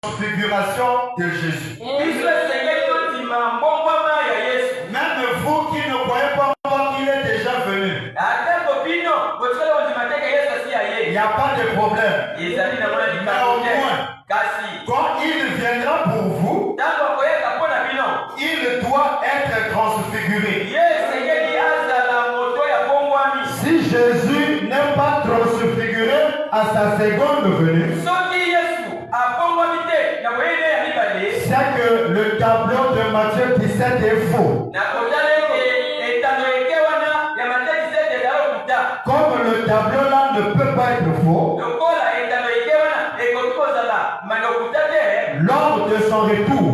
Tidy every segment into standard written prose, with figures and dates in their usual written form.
transfiguration de Jésus. Même vous qui ne croyez pas encore qu'il est déjà venu, il n'y a pas de problème. Mais au moins, quand il viendra pour vous, il doit être transfiguré. Si Jésus n'est pas transfiguré à sa seconde venue, c'est que le tableau de Matthieu 17 est faux. Comme le tableau là ne peut pas être faux, lors de son retour,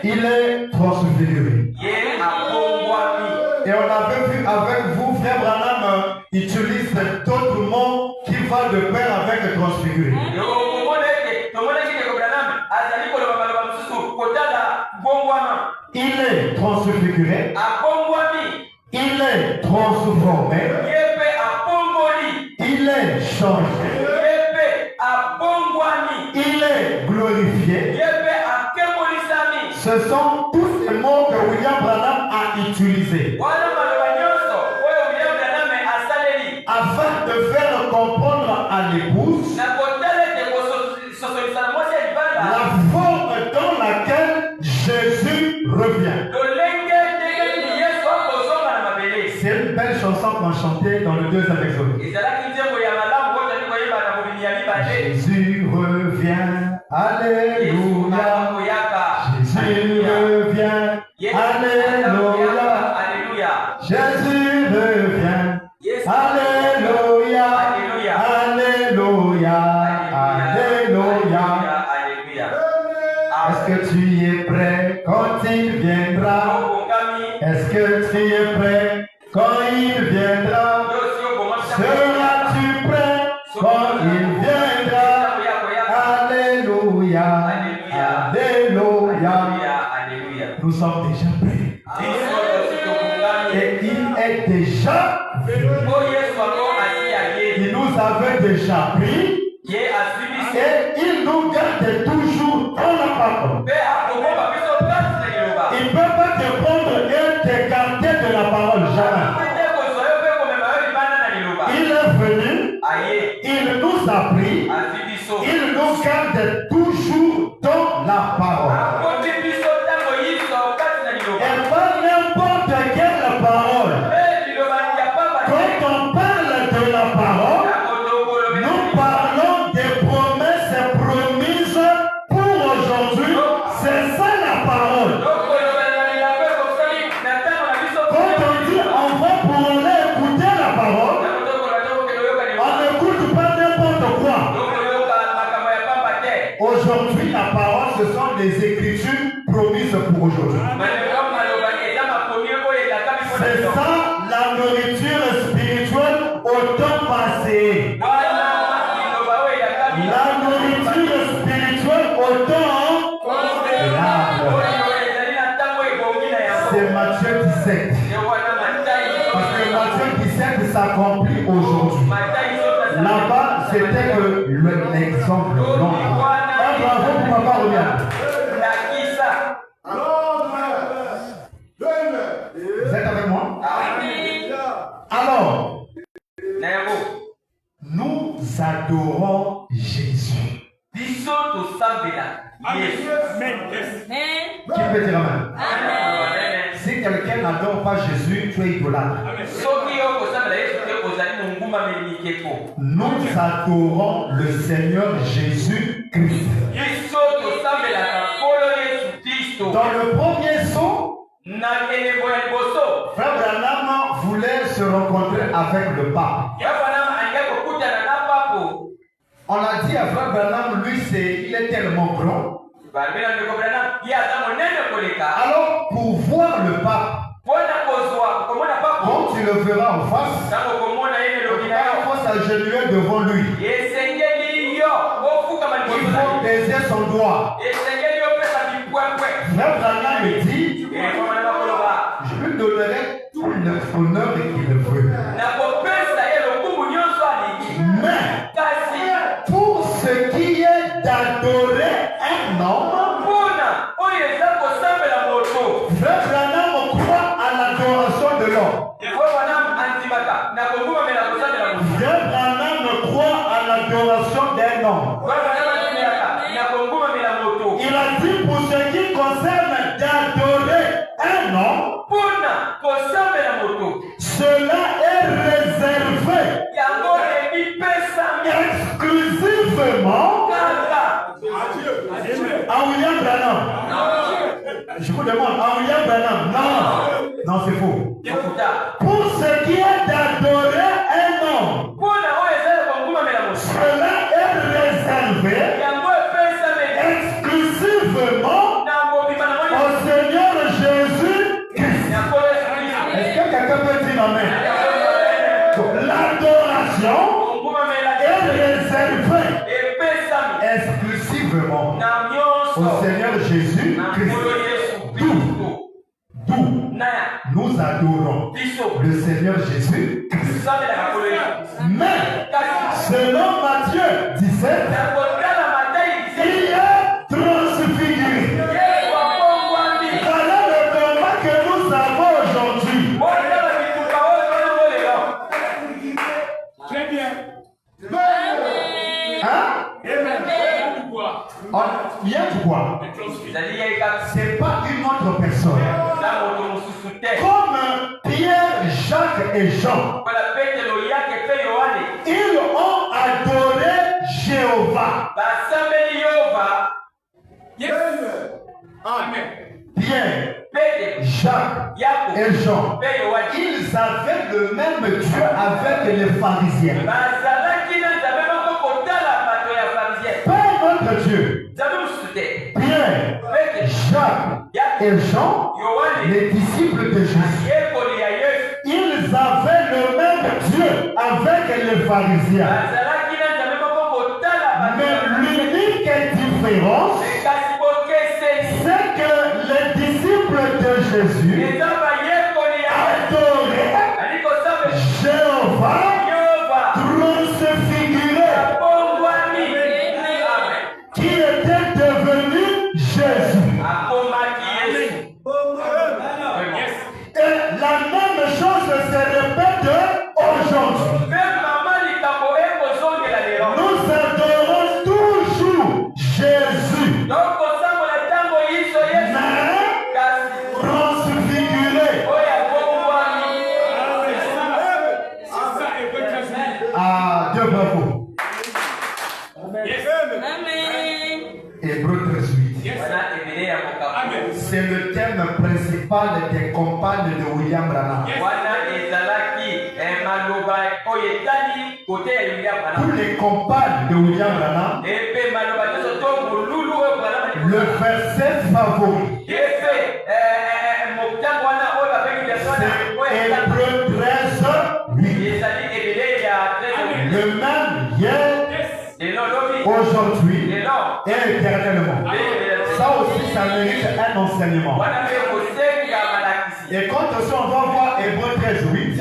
il est transfiguré. Et on avait vu avec vous, frère Branham utilise d'autres mots qui vont de pair avec le transfiguré. Il est transfiguré. Il est transformé. Il est changé. Il est glorifié. Ce sont tous les mots que William Branham a utilisés afin de faire comprendre à l'épouse la forme dans laquelle Jésus revient. C'est une belle chanson qu'on chantait dans le deuxième exode. Jésus revient, alléluia. Jésus revient, alléluia. Jésus revient, alléluia. Alléluia, alléluia. Est-ce que tu es prêt quand il viendra? Est-ce que tu es prêt quand il viendra? Seras-tu prêt quand il viendra? Alléluia, alléluia. Nous sommes déjà prêts. Et il est déjà venu. Il nous avait déjà pris. Et il nous garde toujours dans la parole. Il ne peut pas te prendre et t'écarter de la parole, jamais. Il est venu, il nous a pris, il nous garde toujours dans la parole. Et pas n'importe quelle parole. Quand on parle de la parole, nous parlons des promesses promises pour aujourd'hui. C'est ça la parole. Quand on dit on va pour aller écouter la parole, on n'écoute pas n'importe quoi. Aujourd'hui, la parole, ce sont des écritures promises pour aujourd'hui. C'est ça la nourriture spirituelle au temps passé. La nourriture spirituelle au temps c'est Matthieu 17. Parce que Matthieu 17 s'accomplit aujourd'hui. Là-bas, c'était que l'exemple long. Bravo pour Papa Robert. Vous êtes avec moi? Alors, nous adorons Jésus. Qui peut dire amen? Si quelqu'un n'adore pas Jésus, tu es idolâtre. Nous adorons le Seigneur Jésus-Christ. Dans le premier saut, Frère Branham voulait se rencontrer avec le pape. On a dit à Frère Branham, lui, il est tellement grand. Alors, pour voir le pape, quand tu le verras en face, il faut s'agenouiller devant lui. Il faut baiser son doigt. Frère Branham me dit, je lui donnerai tout l'honneur qu'il veut. Mais pour ce qui est d'adorer un homme. Frère Branham croit à l'adoration de l'homme. Frère Branham croit à l'adoration d'un homme. Il a dit pour ce qui concerne d'adorer un homme, cela est réservé exclusivement à William Branham. Je vous demande, à William Branham? Non, non, c'est faux. Pour ce qui est d'adorer un homme, cela est réservé exclusivement au Seigneur Jésus-Christ. Est-ce que quelqu'un peut dire amen? L'adoration est réservée exclusivement au Seigneur Jésus-Christ. D'où nous adorons le Seigneur Jésus-Christ. Mais selon Matthieu 17, il est transfiguré. Voilà le combat que nous avons aujourd'hui. Très bien. Hein? Bien quoi? C'est pas une autre personne. Comme Pierre, Jacques et Jean, ils ont adoré Jéhovah. Amen. Pierre, Jacques et Jean, ils avaient le même Dieu avec les pharisiens. Pas notre Dieu. Pierre, Jacques et Jean, les disciples de Jésus, ils avaient le même Dieu avec les pharisiens. Mais l'unique différence, c'est que les disciples de Jésus adoraient Jéhovah transfiguré, qui était devenu Jésus. Et la même chose se répète aujourd'hui. Nous adorons toujours Jésus, mais transfiguré. Ah, Dieu bravo. Hébreux 13:8. C'est le thème principal des compagnes de William Branham. Tous les compagnes de William Branham, le verset favori, c'est Hébreux 13:8. Le même hier, aujourd'hui et éternellement. Ça aussi, ça mérite un enseignement. Et quand aussi on va voir Hébreux 13:8,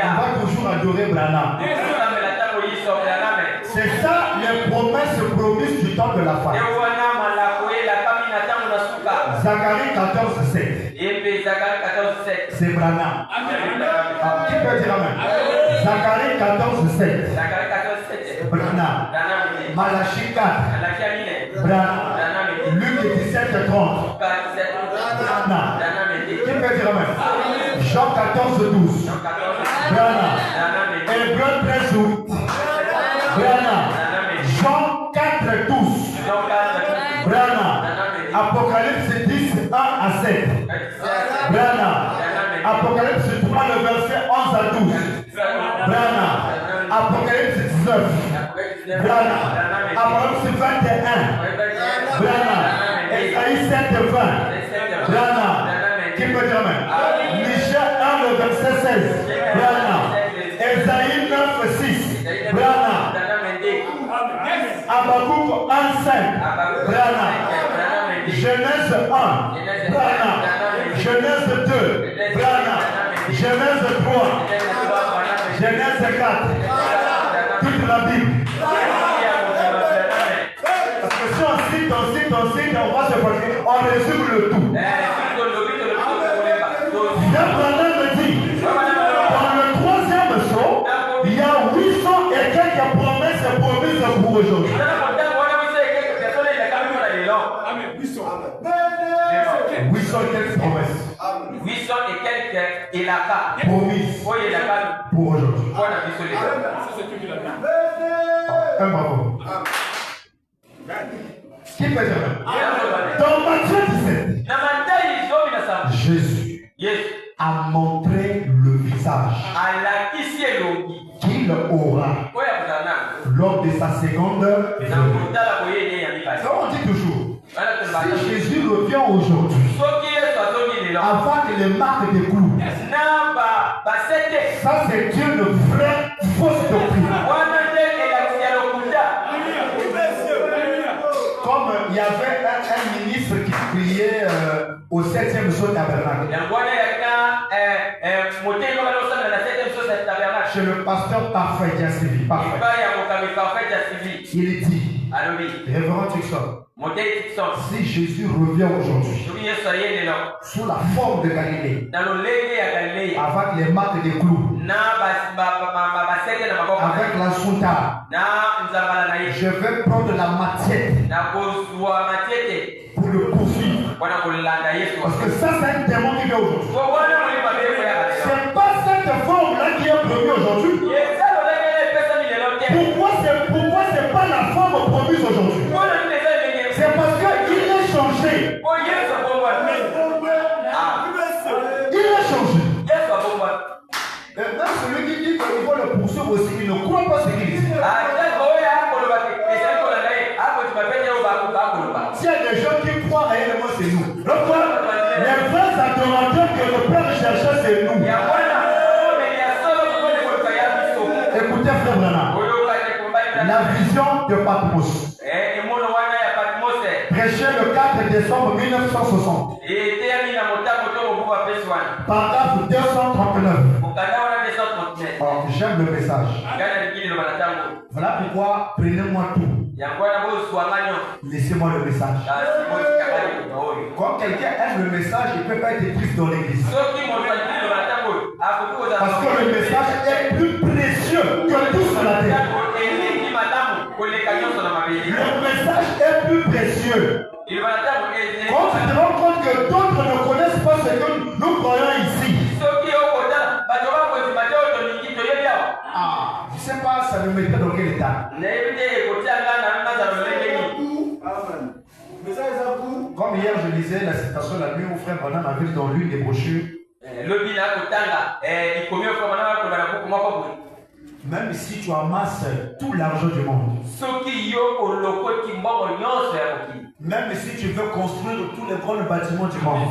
on va toujours adorer Branham. C'est ça les promesses promises du temps de la fin. Zacharie 14:7. C'est Branham. Qui peut dire amen? Zacharie 14:7. Branham. Malachie 4. Branham. Luc 17:30. Branham. Qui peut dire amen? Jean 14:12. Branham. Hébreux 13:8. Branham. Jean 4:12. Branham. Apocalypse 10:1-7. Branham. Apocalypse 3, le verset 11-12. Branham. Apocalypse 19. Branham. Apocalypse 21. Branham. Esaïe 7:20. Branham. Qui peut dire amen? Michel 1, le verset 16. Branham. Esaïe 9:6. Branham. Habakkuk 1:5. Branham. Genèse 1. Branham. Genèse 2. Branham. Genèse 3. Genèse 4. Toute la Bible. vite, on va se fatiguer. On résume le tout. Viens Branham me dit, dans le troisième saut, il y a 800 et quelques promesses promises pour aujourd'hui. 800 et quelques promesses. 800 et quelques élaka promises pour aujourd'hui. Un bravo. Qui peut dire? Dans Matthieu 17, Jésus a montré le visage qu'il aura lors de sa seconde venue. On dit toujours, si Jésus revient aujourd'hui, avant que les marques des clous, ça c'est une vraie fausse doctrine. Comme il y avait un ministre qui priait au 7e saut tabernacle. Chez le pasteur parfait, Diasévi, parfait. Il dit, révérend Tixon, si Jésus revient aujourd'hui, sous la forme de Galilée, avec les marques des clous, avec la soutane, je vais prendre la matière pour le poursuivre. Parce que ça, c'est un démon qui vient aujourd'hui. C'est pas cette forme-là qui est promise aujourd'hui. Pourquoi c'est pas la forme promise aujourd'hui? C'est parce qu'il est changé. Il est changé. Et même celui qui dit qu'il faut le poursuivre aussi, il ne croit pas ce qu'il dit. S'il y a des gens qui croient réellement, c'est nous. Donc, les vrais adorateurs que le Père cherchait, c'est nous. Écoutez, frère Branham, la vision de Patmos, prêché le 4 décembre 1960, paragraphe 239. J'aime le message. Voilà pourquoi prenez-moi tout. Laissez-moi le message. Quand quelqu'un aime le message, il ne peut pas être triste dans l'église. Parce que le message est plus précieux que tout sur la terre. Le message est plus précieux. Quand tu te rends compte que d'autres ne connaissent pas ce que nous croyons ici. Je ne sais pas, ça nous mettait dans quel état. Comme hier, je lisais la citation la nuit où frère Branham avait dans l'une des brochures. Même si tu amasses tout l'argent du monde, même si tu veux construire tous les grands bâtiments du monde,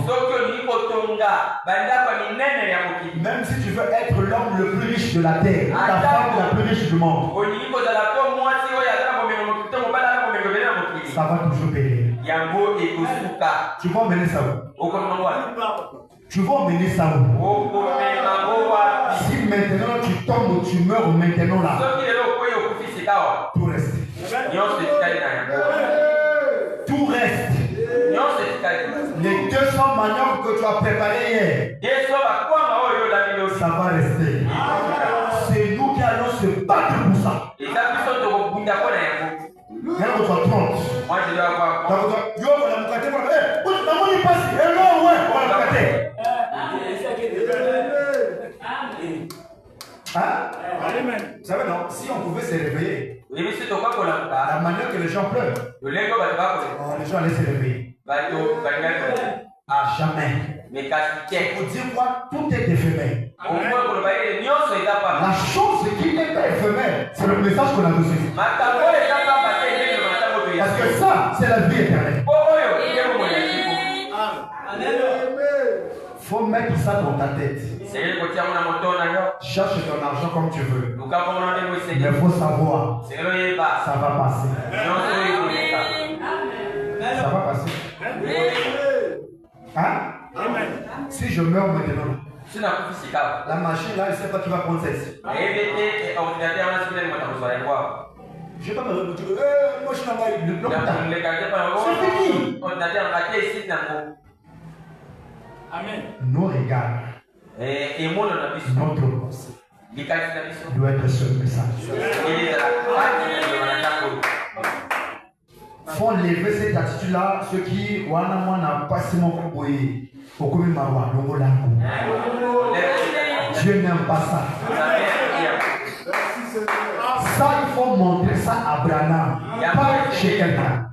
même si tu veux être l'homme le plus riche de la terre, la femme la plus riche du monde, ça va toujours payer. Tu vas emmener ça où? Tu vas emmener ça où? Si maintenant tu tombes ou tu meurs maintenant là, tout reste. Tout reste. Les 200 maniocs que tu as préparés hier, ça va rester. C'est nous qui allons se battre pour ça. Moi, je dois Vous savez, non, si on pouvait se réveiller, la manière que les gens pleurent, les gens allaient se réveiller. Jamais. Pour dire quoi, tout est éphémère. La chose qui n'est pas éphémère, c'est le message qu'on a reçu. Parce que ça, c'est la vie éternelle. Faut mettre ça dans ta tête. Cherche ton argent comme tu veux. Mais il faut savoir, ça va passer. Ça va passer. Hein? Si je meurs maintenant, la machine là, elle ne sait pas qui va prendre celle-ci. Je vais pas me dire, moi je suis là-bas, c'est fini. Amen. Nos regards, notre pensée doit être sur le message. Faut lever cette attitude-là, ceux qui n'a pas si mon courrier. Dieu n'aime pas ça. Ça, il faut montrer ça à Branham, pas chez quelqu'un.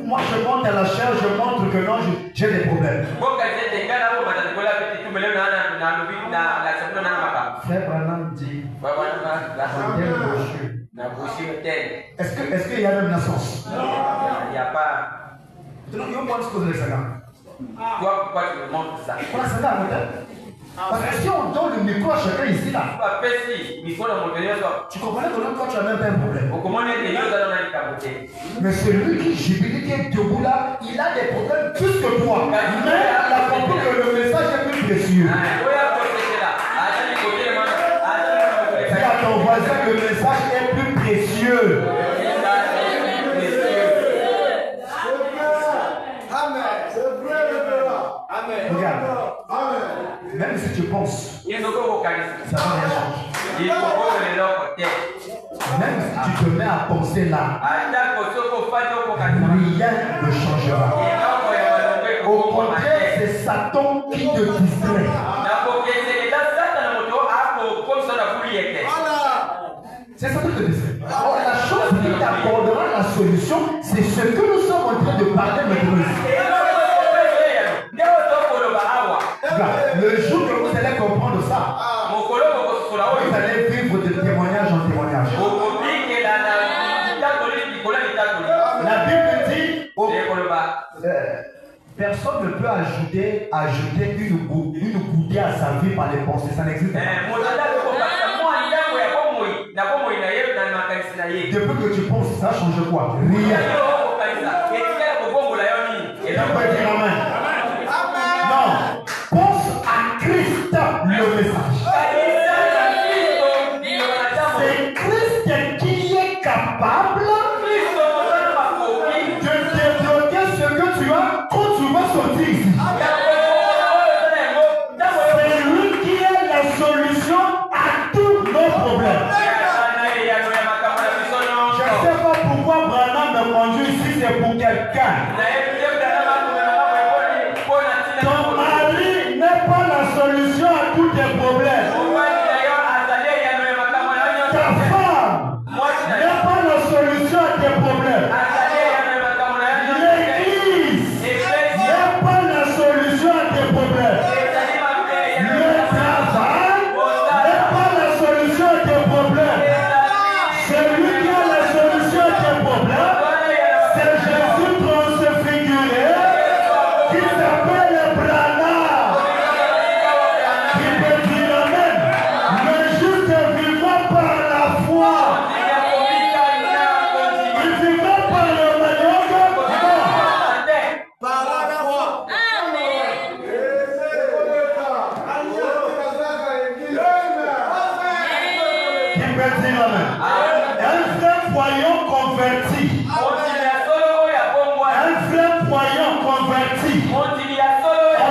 Moi, je monte à la chair, je montre que non, j'ai des problèmes. Frère Branham dit, est-ce qu'il y a même la source? Il n'y a pas. Pourquoi tu me montres ça? Parce que si on donne le micro à chacun ici là, tu comprends que toi tu as même pas un problème. Mais celui qui jubile, qui est debout là, il a des problèmes plus que toi. Mais il a compris que le message est plus précieux. Dis à ton voisin que le message est plus précieux. Regarde. Même si tu penses, ça va rien changer. Même si tu te mets à penser là, rien ne changera. Au contraire, c'est Satan qui te distrait. C'est Satan qui te distrait. Alors, la chose qui t'apportera la solution, c'est ce que nous sommes en train de parler maintenant. Le jour que vous allez comprendre ça, vous allez vivre de témoignage en témoignage. La Bible dit, personne ne peut ajouter une bouteille à sa vie par les pensées. Ça n'existe pas. Depuis que tu penses, ça change quoi? Rien. Amen. Non. Pense à Christ, le message. C'est Christ qui est capable de débloquer ce que tu as quand tu vas sortir ici. C'est lui qui est la solution à tous nos problèmes. Je ne sais pas pourquoi Branham me conduit ici, c'est pour quelqu'un. Ton mari n'est pas la solution à tous tes problèmes. Ta femme n'est pas la solution à tes problèmes. L'église n'est pas la solution à tes problèmes. Le travail n'est pas la solution à tes problèmes. Celui qui a la solution à tes problèmes, c'est Jésus transfiguré qui s'appelle Branham. Qui peut dire Amen. Le juste vivant par la foi. Il vivant par le manioc. Par la foi. Qui peut dire Amen. Un vrai voyant converti. Un vrai voyant converti. On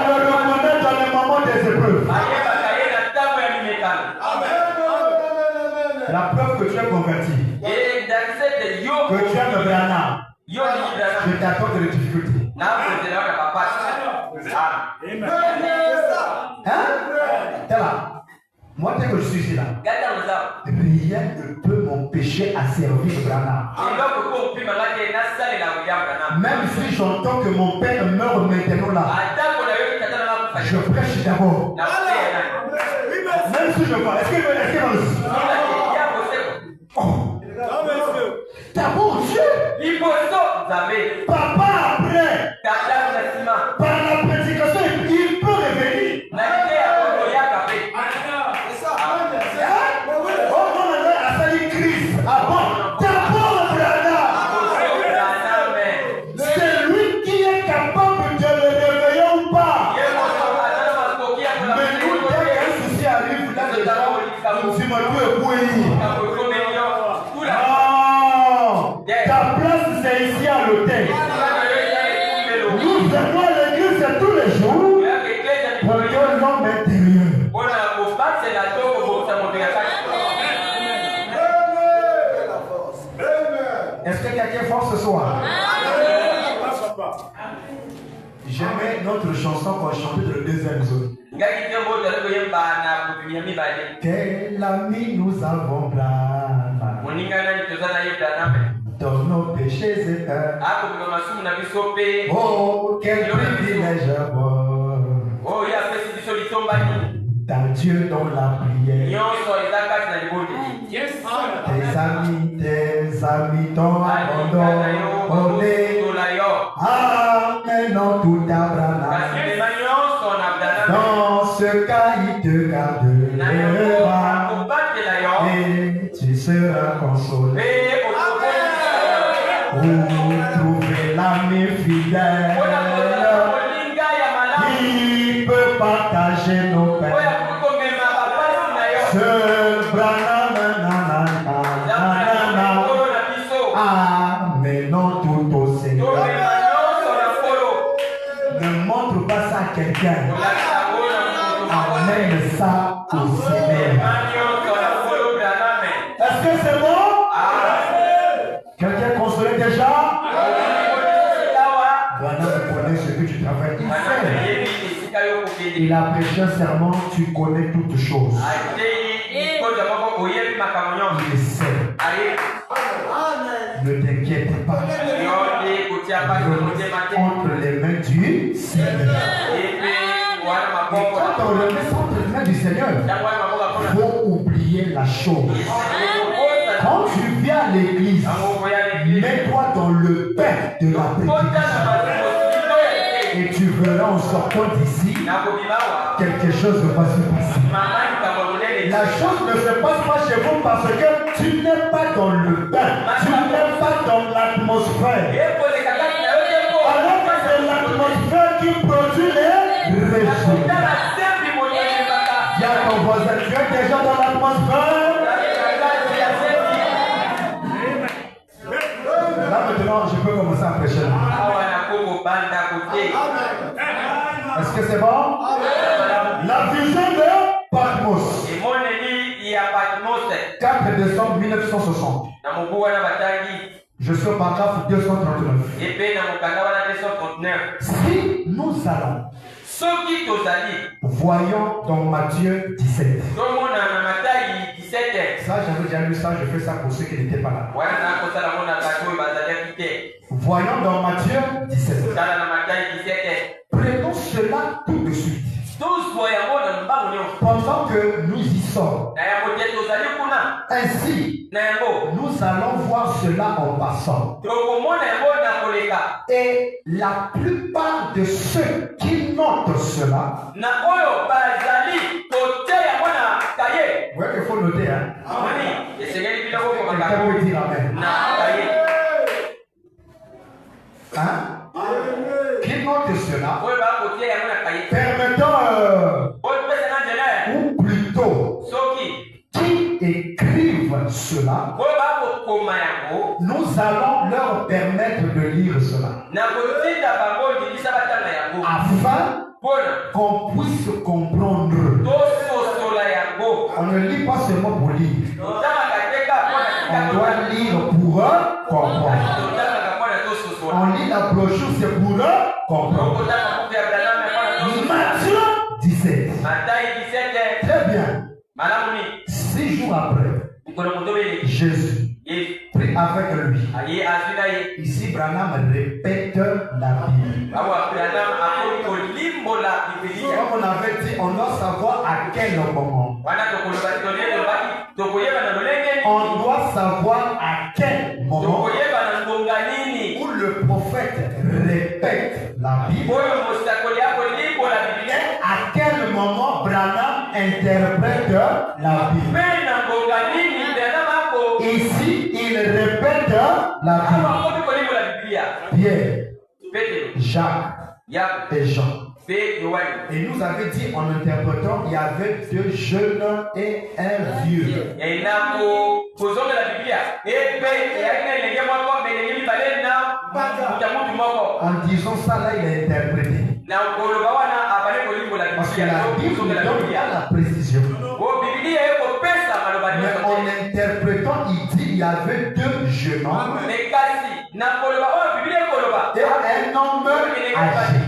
le reconnaît dans les moments des épreuves. La preuve que tu es converti, que tu aimes Branham, je t'accorde les difficultés. Hein? T'es là. Moi, dès que je suis ici là, rien ne peut m'empêcher à servir Branham. Même si j'entends que mon père meurt maintenant là, je prêche d'abord. Même si je vois, est-ce qu'il veut rester dans le... Oh. D'abord Dieu. Papa après. Par la prédication, il peut revenir. Oh, on a sali Christ. Ah bon? D'abord Branham. C'est lui qui est capable de le réveiller ou pas. Mais nous, dès qu'un souci arrive, là, les gens, nous disons, Ta place, c'est ici à l'hôtel. Nous venons à l'église tous les jours pour que l'homme intérieur. Est-ce que quelqu'un est fort ce soir? J'aimais notre chanson qu'on chantait de la deuxième zone. Quel ami nous avons Brahma dans nos péchés éternels. Oh, quel privilège avoir dans Dieu dans la prière. Tes amis t'ont abandonné. Ah, maintenant tout Abraham. Dans ce cas, il te gardera et tu seras consolé. Où trouver l'ami fidèle qui peut partager nos peines. Ce Branham, ah, mais non tout au Seigneur. Ne montre pas ça à quelqu'un. Amène ça au Seigneur. Est-ce que c'est bon? Quelqu'un consolé déjà? Branham connaît ce que tu travailles. Il a prêché un serment, tu connais toutes choses. Il sait. Ne t'inquiète pas. Entre les mains du Seigneur. Et quand on le met entre les mains du Seigneur, il faut oublier la chose. Quand tu viens à l'église, mets-toi dans le pain de la prédication. Et tu verras en sortant d'ici, quelque chose va se passer. La chose ne se passe pas chez vous parce que tu n'es pas dans le bain, tu n'es pas dans l'atmosphère. Alors que c'est l'atmosphère qui produit les résultats. Il y a ton voisin, tu es déjà dans l'atmosphère. Là maintenant, je peux commencer à prêcher. Est-ce que c'est bon? La vision de Patmos. 4 décembre 1960. Je suis au paragraphe 239. Si nous allons, voyons dans Matthieu 17. Ça, j'avais déjà lu ça, je fais ça pour ceux qui n'étaient pas là. Voyons dans Matthieu 17. Prenons cela tout de suite. Pendant que nous y sommes. Ainsi, nous allons voir cela en passant. Et la plupart de ceux qui notent cela, ouais, il faut noter, hein. Quelqu'un peut dire amen. Hein? Qui note cela, permettant, ou plutôt, qui écrivent cela, nous allons leur permettre de lire cela, afin qu'on puisse comprendre. On ne lit pas seulement pour lire, on doit lire pour comprendre. On lit la brochure, c'est pour comprendre. Matthieu 17. Très bien. 6 jours après, Jésus prit avec lui. Ici, Branham répète la Bible. Comme on avait dit, on doit savoir à quel moment. On doit savoir à quel moment où le prophète répète la Bible. À quel moment Branham interprète la Bible. Ici, il répète la Bible. Pierre, Jacques et Jean. Et nous avait dit en interprétant, il y avait 2 jeunes et un vieux. En disant ça, là, il a interprété. Parce que la Bible ne donne pas la précision. Mais en interprétant, il dit il y avait deux jeunes hommes et un homme âgé.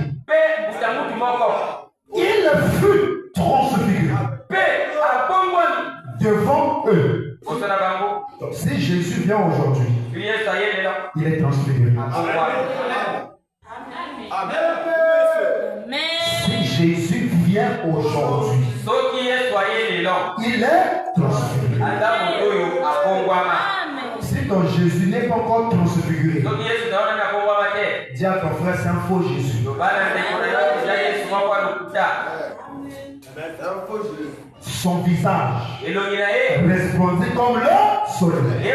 Il fut transfiguré devant eux. Donc, si Jésus vient aujourd'hui, il est transfiguré. Si Jésus vient aujourd'hui, il est transfiguré. Si ton Jésus n'est pas encore transfiguré, dis à ton frère, c'est un faux Jésus. Son visage resplendit comme le soleil.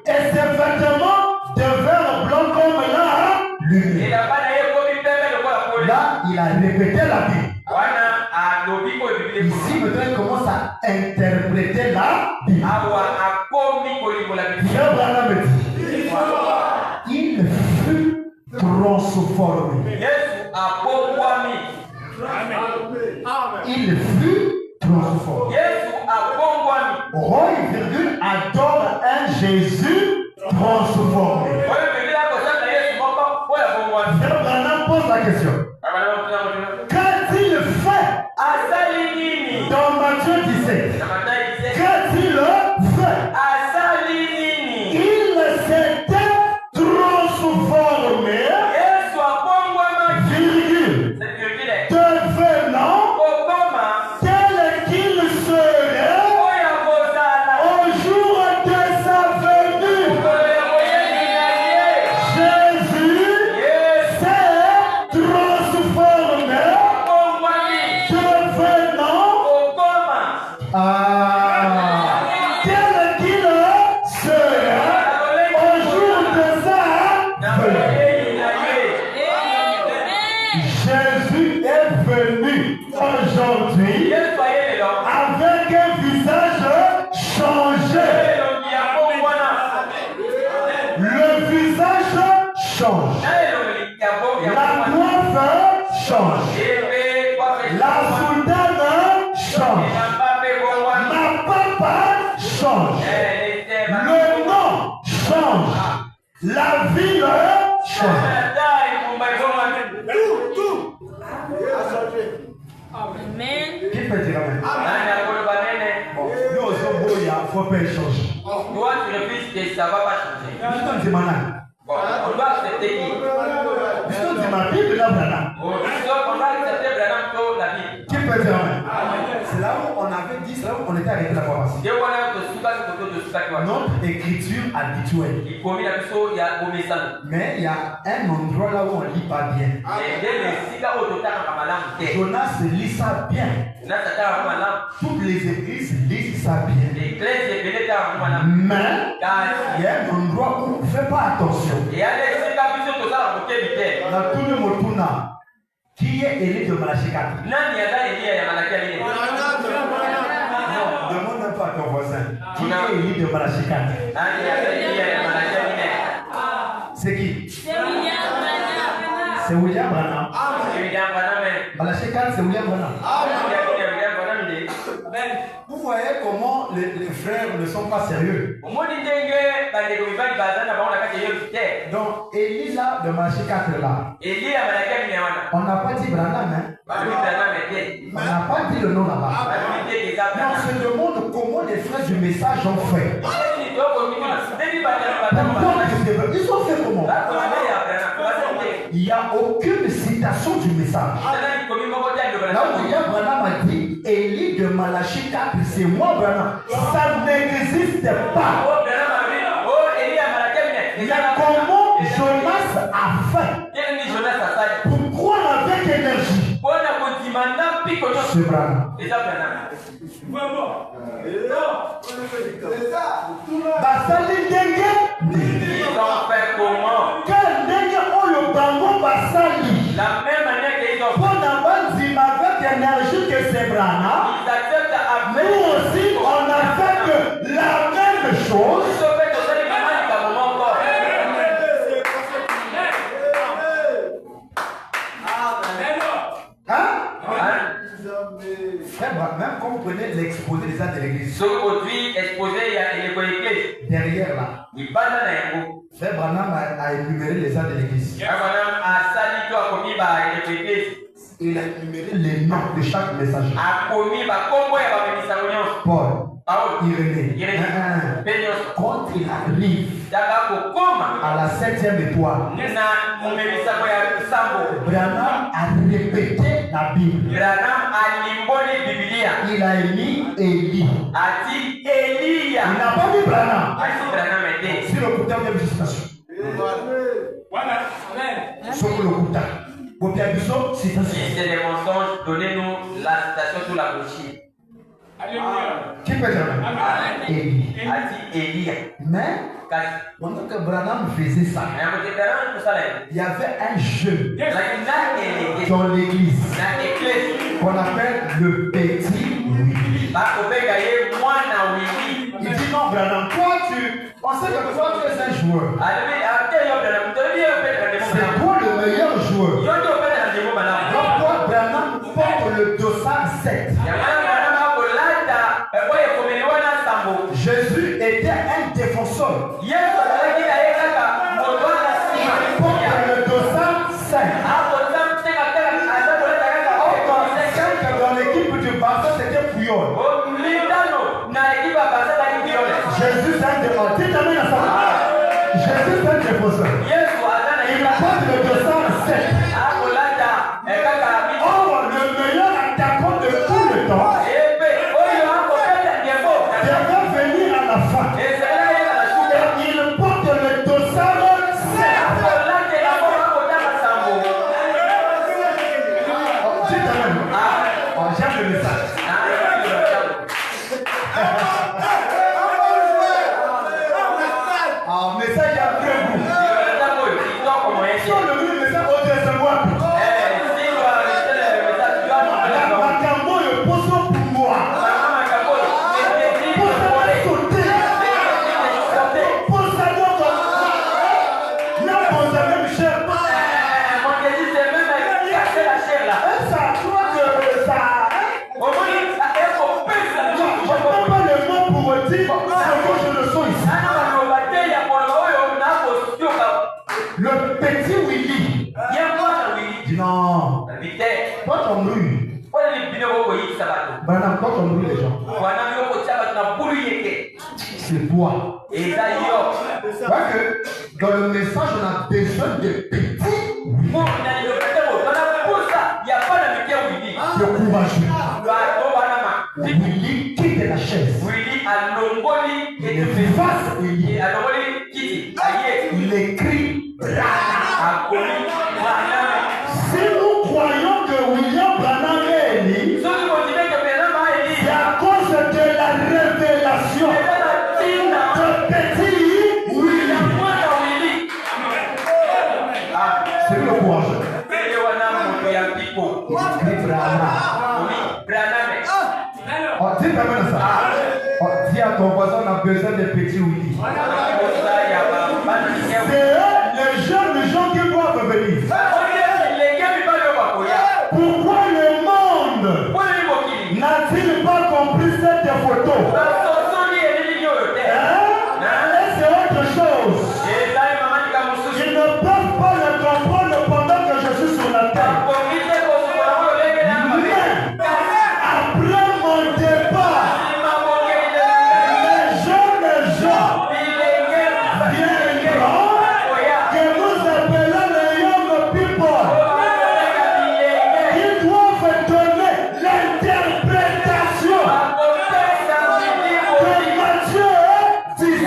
Et ses vêtements devinrent blancs comme la lumière. Là, il a répété la Bible. Ici, maintenant, il commence à interpréter la Bible. Frère Branham me dit, il fut transformé. Il fut transformé. Roy, adore un Jésus transformé. Frère Branham pose la question. Qu'a-t-il fait dans Matthieu 17? Qu'a-t-il fait? Il s'était transformé, devenant tel qu'il serait au jour de sa venue. Jésus s'est transformé, devenant tel qu'il serait au jour de sa venue. Jésus est venu aujourd'hui avec un visage changé. Le visage change. La coiffe change. La soutane change. Ma papa change. Le nom change. La ville change. Amen. Qui peut dire amen? Bon, nous aussi, il faut pas échanger. Nous sommes des malades. Nous sommes des malades. Bible là, Branham. Qui peut dire amen? C'est là où on avait dit, c'est là où on était arrêté la fois passée. Notre écriture habituelle. Mais il y a un endroit là où on ne lit pas bien. Jonas lit ça bien. Toutes les églises lisent ça bien. Mais il y a un endroit où on ne fait pas attention. Dans tout le Motuna, qui est Élie de Malachi 4? Non, demande un peu à ton voisin. Qui est Élie de Malachi 4? C'est qui? C'est William Branham. Malachi 4, c'est William Branham. Vous voyez comment les frères ne sont pas sérieux. Donc, Élie là, de Malachi 4 là, on n'a pas dit Branham, hein? On n'a pas dit le nom là-bas. Mais on se demande comment les frères du message ont fait. Ils ont fait comment? Il n'y a aucune citation du message. Là où William Branham a dit Élie de Malachi 4, c'est moi Branham. Ça n'existe pas. Il y a comment Jonas a fait pour croire avec énergie. C'est Branham. Basali Denge. Ils ont fait comment? Quel Denge Oyo Bango Basali? La même manière qu'ils ont fait. Pour d'abord dire avec énergie que c'est Branham. Ils acceptent à Nous aussi, on a fait que la même chose. prenez l'exposé des actes de l'église, aujourd'hui exposé il y a l'église. derrière là, Il parle dans la yango. Frère Branham a énuméré les actes de l'église. Abraham a sali to akomi ba l'église. Il a énuméré les noms de chaque messager. Akomi ba kombo ya ba ministère nyonso. Paul, Paul, Irénée, Pénios. quand il arrive Daga kokoma. à la 7e étoile, Na mumemisako ya sambo. Branham a répété la Bible. Branham alimboli Biblia. Il a mis Élie. Ati Elia. Il n'a pas dit Branham. Ati Branham était. Si le couteau vient de citation. Voilà. Sur le couteau. Copiabuso, Si citation. c'est des mensonges, donnez-nous la citation sous la bougie. Alléluia. Qui peut dire Élie. Ati Elia. Mais Kasi. pendant que Branham faisait ça, Na mutendana kusala. il y avait un jeu Lakini na elege. dans l'église Na église. qu'on appelle le petit Willy. Ba obega ye mwana wili. Il dit non, Branham, toi on sait que toi tu es un joueur. Alebe ate yo Branham. Todi yo peka demo C'est Branham. toi le meilleur joueur. Yo ndo peka demo Branham. Donc toi, Branham porte le dossard 7. Yamana Branham akolata oye komeliwa na sambo. Jésus était un défenseur. Yesu azalaki na ye kaka moto wana Il nsima. porte le dossard 5. Akoza mtenga kaka aza kolata kaka Or, oyo. dans l'équipe du Barça, c'était Puyol. Lindano na ekipa bazalaki biole. Jésus c'est un défenseur. Dites amen à ça. Jésus c'est un défenseur. Yesu aza na Il ekipa. porte le dossard 7. Akolata kaka mi. Or, le meilleur attaquant de tout le temps Ebe oyo akopeta ndembo. devait venir à la fin. Ezala ye na shuka. Et il porte le dossard 7. Akolata la bo akotaka sambo. Dites amen. Oh, j'aime le message. Ah, message a très goût. Sur le message au deuxième la makambo le poso pour moi. Pour ça sauter. Pour ça donc. Non, on a même cher. Ça croit que ça. Non, je ne prends pas le mot pour dire que je le sens ici. Le petit Willy. Dis non. Toi, tu embrouilles. Branham, toi, tu embrouilles les gens. C'est toi. Vois que dans le message, on a besoin de petits de courageux. Willy quitte la chaise. Il efface Willy. Il écrit Branham. Si nous croyons que William Branham est élu, c'est à cause de la révélation de petit William. C'est le courageux. Il écrit Branham. Oh, dis quand même ça. Oh, dis à ton voisin, on a besoin de petits Willy. C'est eux, les jeunes gens qui doivent venir. Pourquoi le monde n'a-t-il pas compris cette photo? Et c'est autre chose. Ils ne peuvent pas le comprendre pendant que je suis sur la terre. Mais après mon départ, les jeunes gens viendront que nous appelons les young people. Ils doivent donner l'interprétation de Matthieu 17.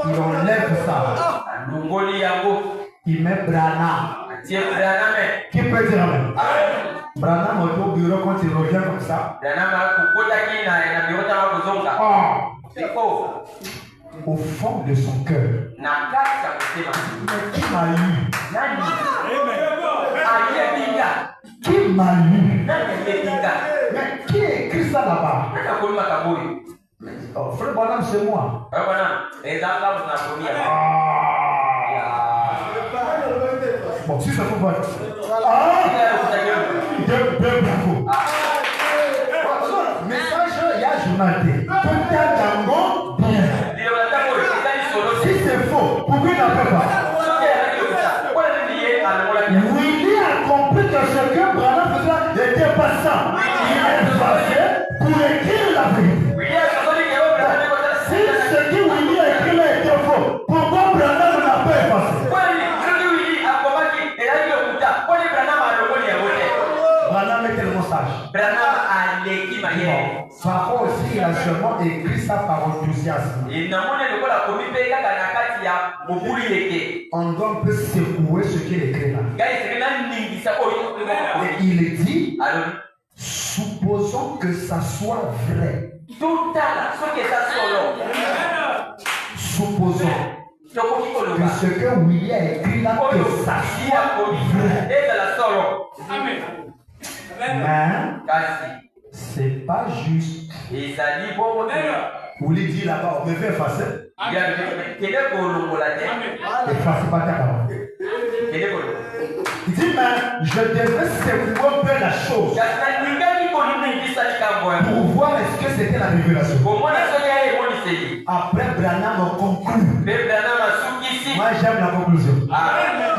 Il enlève ça. Il met Branham. Qui peut dire amen? Branham au bureau quand il revient comme ça. Au fond de son cœur. Mais qui m'a eu? Qui m'a eu? Mais qui écrit ça là-bas? Oh, frère Branham, c'est moi. Wewe bwana, ezanga tunatumia. Bon, si ça faut pas. Ah! Bravo. Message, il y a journalité. Tout est dans bien. Si c'est faux, pourquoi il n'en fait pas? Willy a compris que ce que Branham faisait n'était pas ça. Il est passé pour écrire la vérité. Si ce que Willy a écrit là était faux, pourquoi Branham n'a pas effacé? Branham est tellement sage. Parfois aussi, il a seulement écrit ça par enthousiasme. On doit un peu secouer ce qu'il écrit là. Et il dit, supposons que ça soit vrai. Supposons que ce que Willy a écrit là, que ça soit vrai. Amen. Mais c'est pas juste. Willy dit là-bas, on me fait effacer. Effacer pas ta parole. Il dit, mais je devrais secouer un peu la chose pour voir est-ce que c'était la révélation. Après Branham conclut. Moi j'aime la conclusion.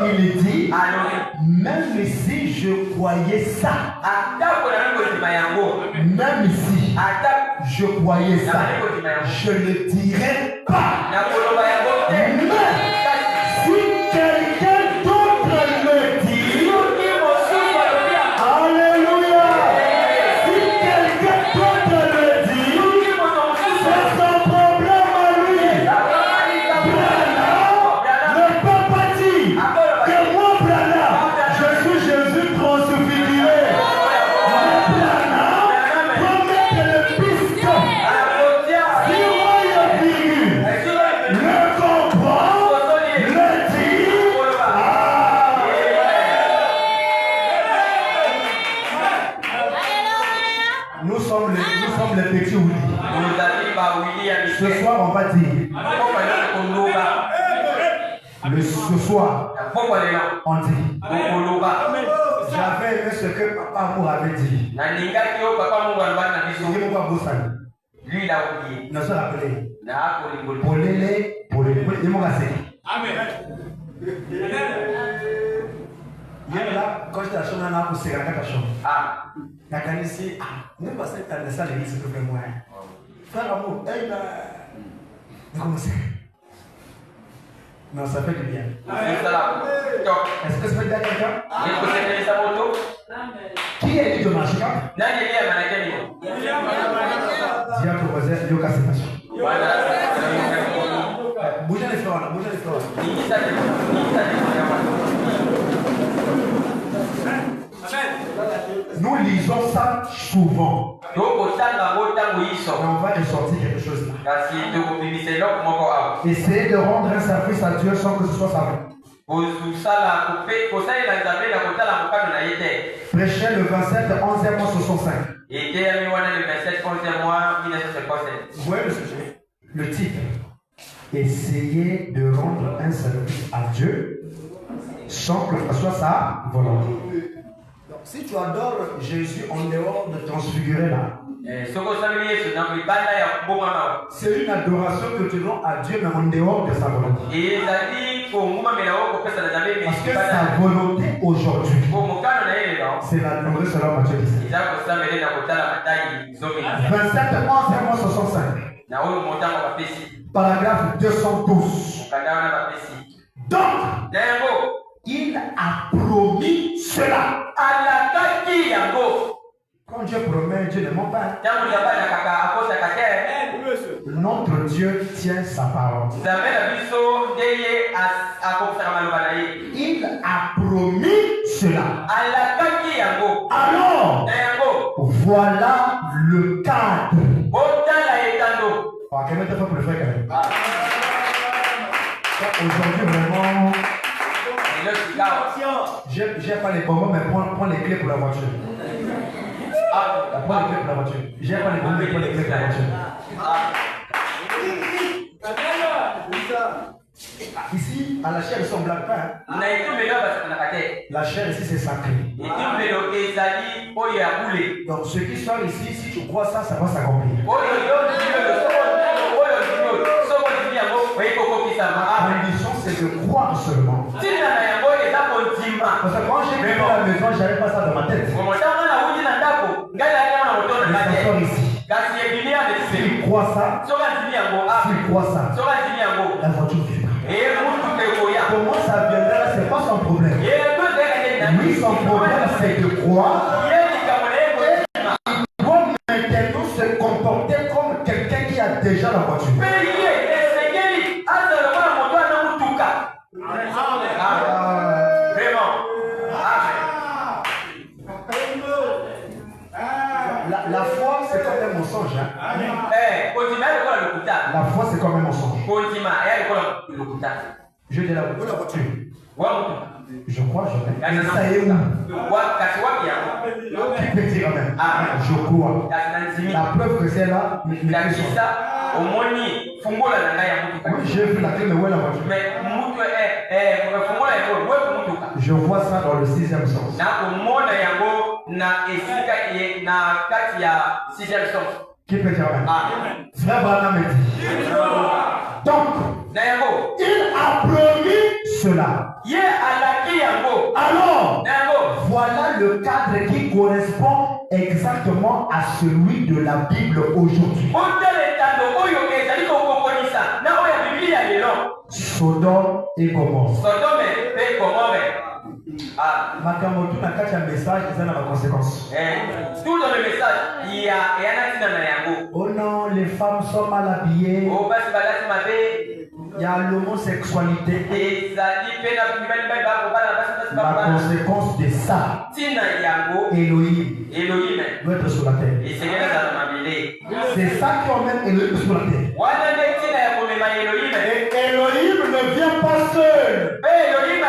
Il dit, même si je croyais ça, même si je croyais ça, je ne dirais pas. Mais si quelqu'un d'autre le dit, alléluia, si quelqu'un d'autre le dit, c'est son problème à lui. Branham ne peut pas dire que moi, Branham, je suis Jésus transfiguré. Mais Branham peut mettre le piston. Si moi, je figure, le comprend, le dit. Nous sommes les petits Willy. Ce soir, on va dire. Ce soir, on dit. J'avais aimé ce que Papa Amour avait dit. Il dit pourquoi Boussani. Lui, il a oublié. Ne se rappelez. Polele. Il m'a cassé. Amen. Hier là, quand j'étais à la chambre, on a poussé la chambre. Ah. La canne ici, nous passons par le salle l'église, s'il te plaît, moi. Frère Amour, comment c'est? Non, ça fait du bien. Est-ce que ça fait du bien à quelqu'un? Qui est dit de marcher? Dis à ton voisin, il y a cassé ta chambre. Bougez les fleurs, bougez les fleurs. Nous lisons ça souvent. Et on va y sortir quelque chose là. Essayez de rendre un service à Dieu sans que ce soit ça. Prêchez le 27 11e mois 65. Vous voyez le sujet? Le titre. Essayez de rendre un service à Dieu sans que ce soit sa volonté. Donc, si tu adores Jésus en dehors de transfigurer là, c'est une adoration que tu rends à Dieu mais en dehors de sa volonté. Parce que sa volonté aujourd'hui, c'est la demande selon Matthieu 17. 27 11 65. Paragraphe 212. Donc, il a promis cela. Quand Dieu promet, Dieu ne ment pas. Notre Dieu tient sa parole. Il a promis cela. Alors, voilà le cadre. Aujourd'hui, vraiment, j'ai pas les bonbons, mais prends les clés pour la voiture. Prends les clés pour la voiture. J'ai pas les bonbons, mais prends les clés pour la voiture. Ici, à la chair, ils sont blancs. La chair ici, c'est sacré. Donc, ceux qui sont ici, si tu crois ça, ça va s'accomplir. La condition, c'est de croire seulement. Parce que quand j'ai quitté la maison, je n'avais pas ça dans ma tête. Mais ça sort ici. S'il croit ça, la voiture viendra. Comment ça viendra, ce n'est pas son problème. Lui, son problème, c'est de croire. Il doit maintenant se comporter comme quelqu'un qui a déjà la voiture. La foi, c'est comme un mensonge. Hein? La foi, c'est comme un mensonge. Je dis la voiture. Je crois, je vais. Mais ça est où? Qui peut dire amen? Je crois. La preuve que c'est là, oui, j'ai vu la clé, mais où est la voiture? Je vois ça dans le 6e sens. Qui peut dire amen? Frère Branham me dit. Donc, il a promis cela. Alors, voilà le cadre qui correspond exactement à celui de la Bible aujourd'hui. Sodome et Gomorrhe. Makamotu n'a qu'à un message, ça n'a pas de conséquences. Tout dans le message, il y a oh non, les femmes sont mal habillées. Il y a l'homosexualité. La conséquence de ça, Elohim doit être sur la terre. C'est ça qui emmène Elohim sur la terre. Et Elohim ne vient pas seul. Elohim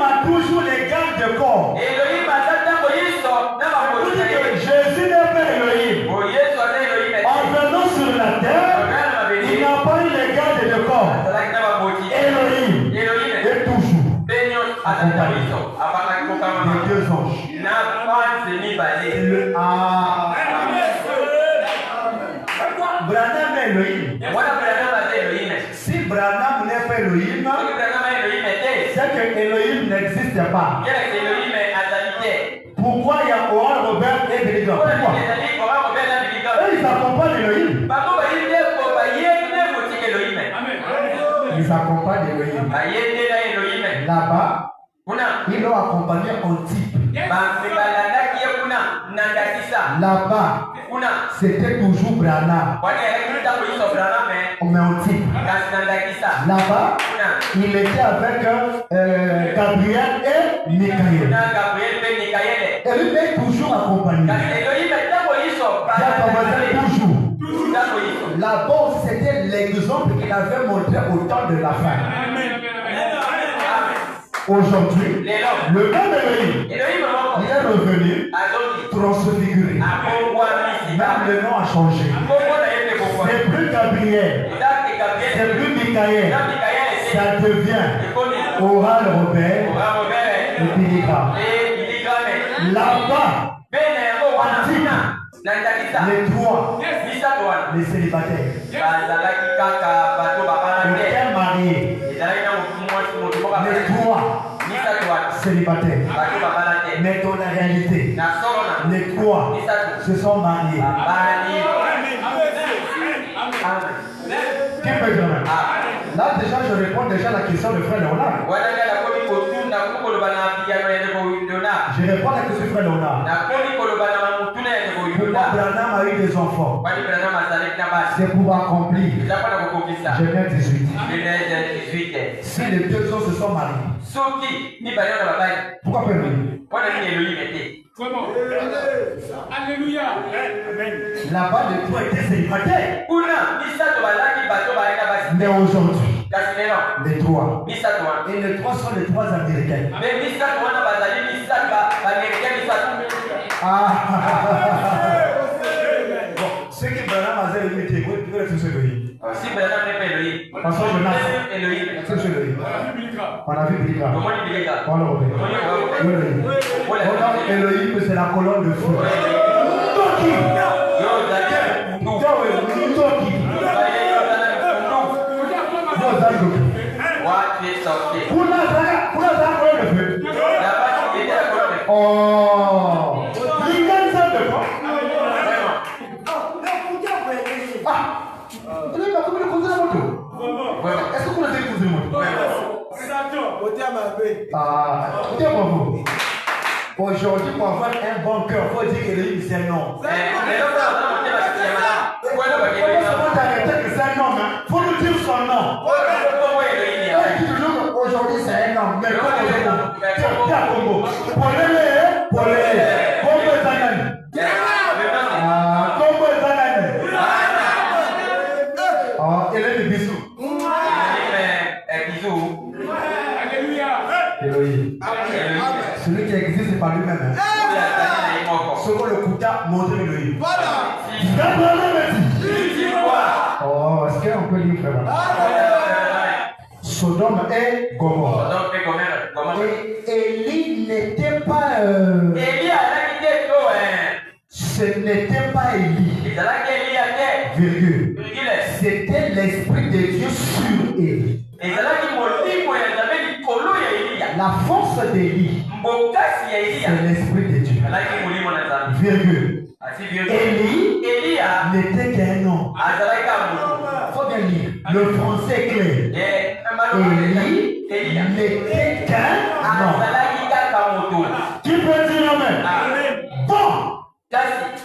a toujours les gardes de corps. Jésus n'est pas Elohim. En venant sur la terre, il n'a pas eu les gardes de corps. Elohim est toujours accompagné des 2 anges. Branham est Elohim. Si Branham n'est pas Elohim, c'est que Elohim n'existe pas. Pourquoi il y a Oral Robert et Béligan? Pourquoi? Ils accompagnent Elohim. Ils accompagnent Elohim. Là-bas, ils l'ont accompagné en type. Là-bas, c'était toujours Branham. Mais en type. Là-bas, il était avec Gabriel et Michael. Et lui est toujours accompagné. Toujours. Là-bas, c'était l'exemple qu'il avait montré au temps de la fin. Aujourd'hui, le même Elohim, il est revenu transfiguré. Même le nom a changé. C'est plus Gabriel, c'est plus Michael. Ça devient Oral Robert et Billigram. Là-bas, les 3, les célibataires, aucun marié, les 3 célibataires. Mais dans la réalité, les 3 se sont mariés. Qui peut dire? Là déjà je réponds déjà à la question de frère Léonard. Je réponds à la question de frère Léonard. Pourquoi Branham a eu des enfants? C'est pour accomplir. Genèse 18. Si les 2 hommes se sont mariés, pourquoi pas Elohim? Alléluia. Là-bas, les 3 étaient célibataires. Mais aujourd'hui, les 3. Et les 3 sont les 3 Américains. Bon, ceux qui Branham a dit, ils peuvent être ceux On a vu Bilika. Comment il dit ça? On l'a vu. Regarde Elohim, c'est la colonne de feu. Toki. Toki. Oh. Est-ce que vous l'avez épousé moi? Aujourd'hui, pour avoir un bon cœur, il faut dire que Elohim c'est un nom. Il faut c'est un nom, mais il faut nous dire son nom. Aujourd'hui c'est un nom, mais Congo. Polele. Congo est Zanani. Congo est Zanani. Il est le bisou. Elohim. Celui qui existe, c'est pas lui-même. Selon le Kouta, montre Elohim. Oh, est-ce qu'on peut lire vraiment? Sodome et Gomorrhe. Et Élie n'était pas. Ce n'était pas Élie. Virgule. C'était l'esprit de Dieu sur Élie. La force d'Élie, c'est l'esprit de Dieu. Virgule. Élie n'était qu'un nom. Il faut bien lire. Le français est clair. Élie n'était qu'un nom. Qui peut dire amen? Bon,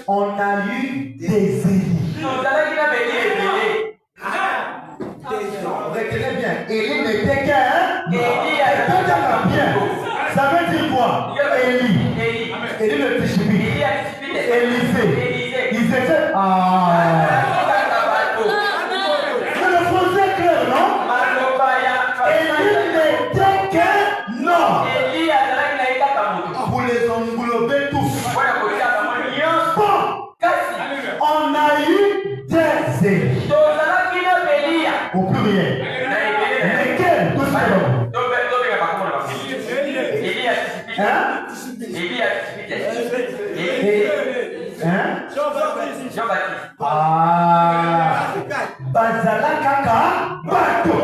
on a eu des Élie. Retenez bien, Élie n'était qu'un bien. Ça veut dire quoi? Élie le Tishibi, Élisée, ils étaient. Mais le français est clair, non? Élie n'était qu'un nom. Pour les englober tous. Bon, on a eu des Élie. Au pluriel. Lesquels? Tous les hommes. Jean-Baptiste. Bazala Kaka Bato.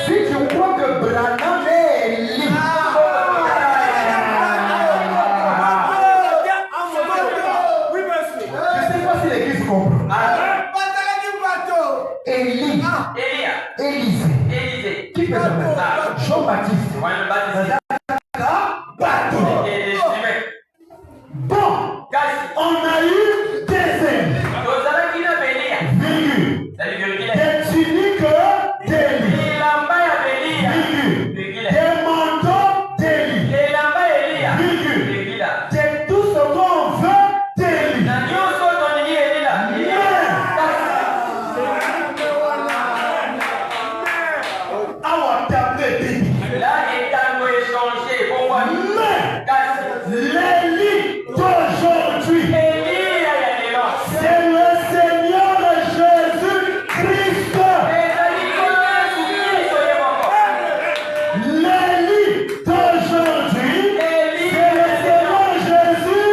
Si tu crois que Branham est libre, je ne sais pas si l'église comprend. Élie, Élisée, qui peut s'appeler Jean-Baptiste. Bon, on a eu des Élie. Des tuniques d'Élie. Des manteaux d'Élie. C'est tout ce qu'on veut d'Élie. L'Élie d'aujourd'hui, c'est le Seigneur Jésus-Christ. L'Élie d'aujourd'hui, c'est le Seigneur Jésus-Christ.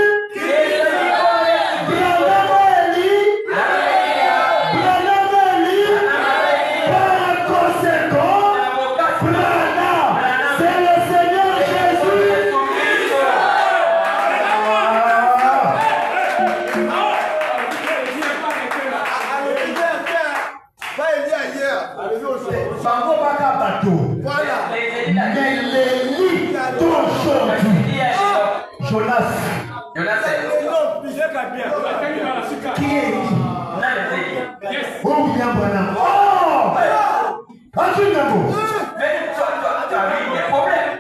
Branham Élie, par conséquent, Branham, c'est le Seigneur Jésus-Christ. Bango baka bateau. Mais l'Élie d'aujourd'hui, Jonas, qui est Élie? Oh, William Branham. Oh! As-tu un d'abord?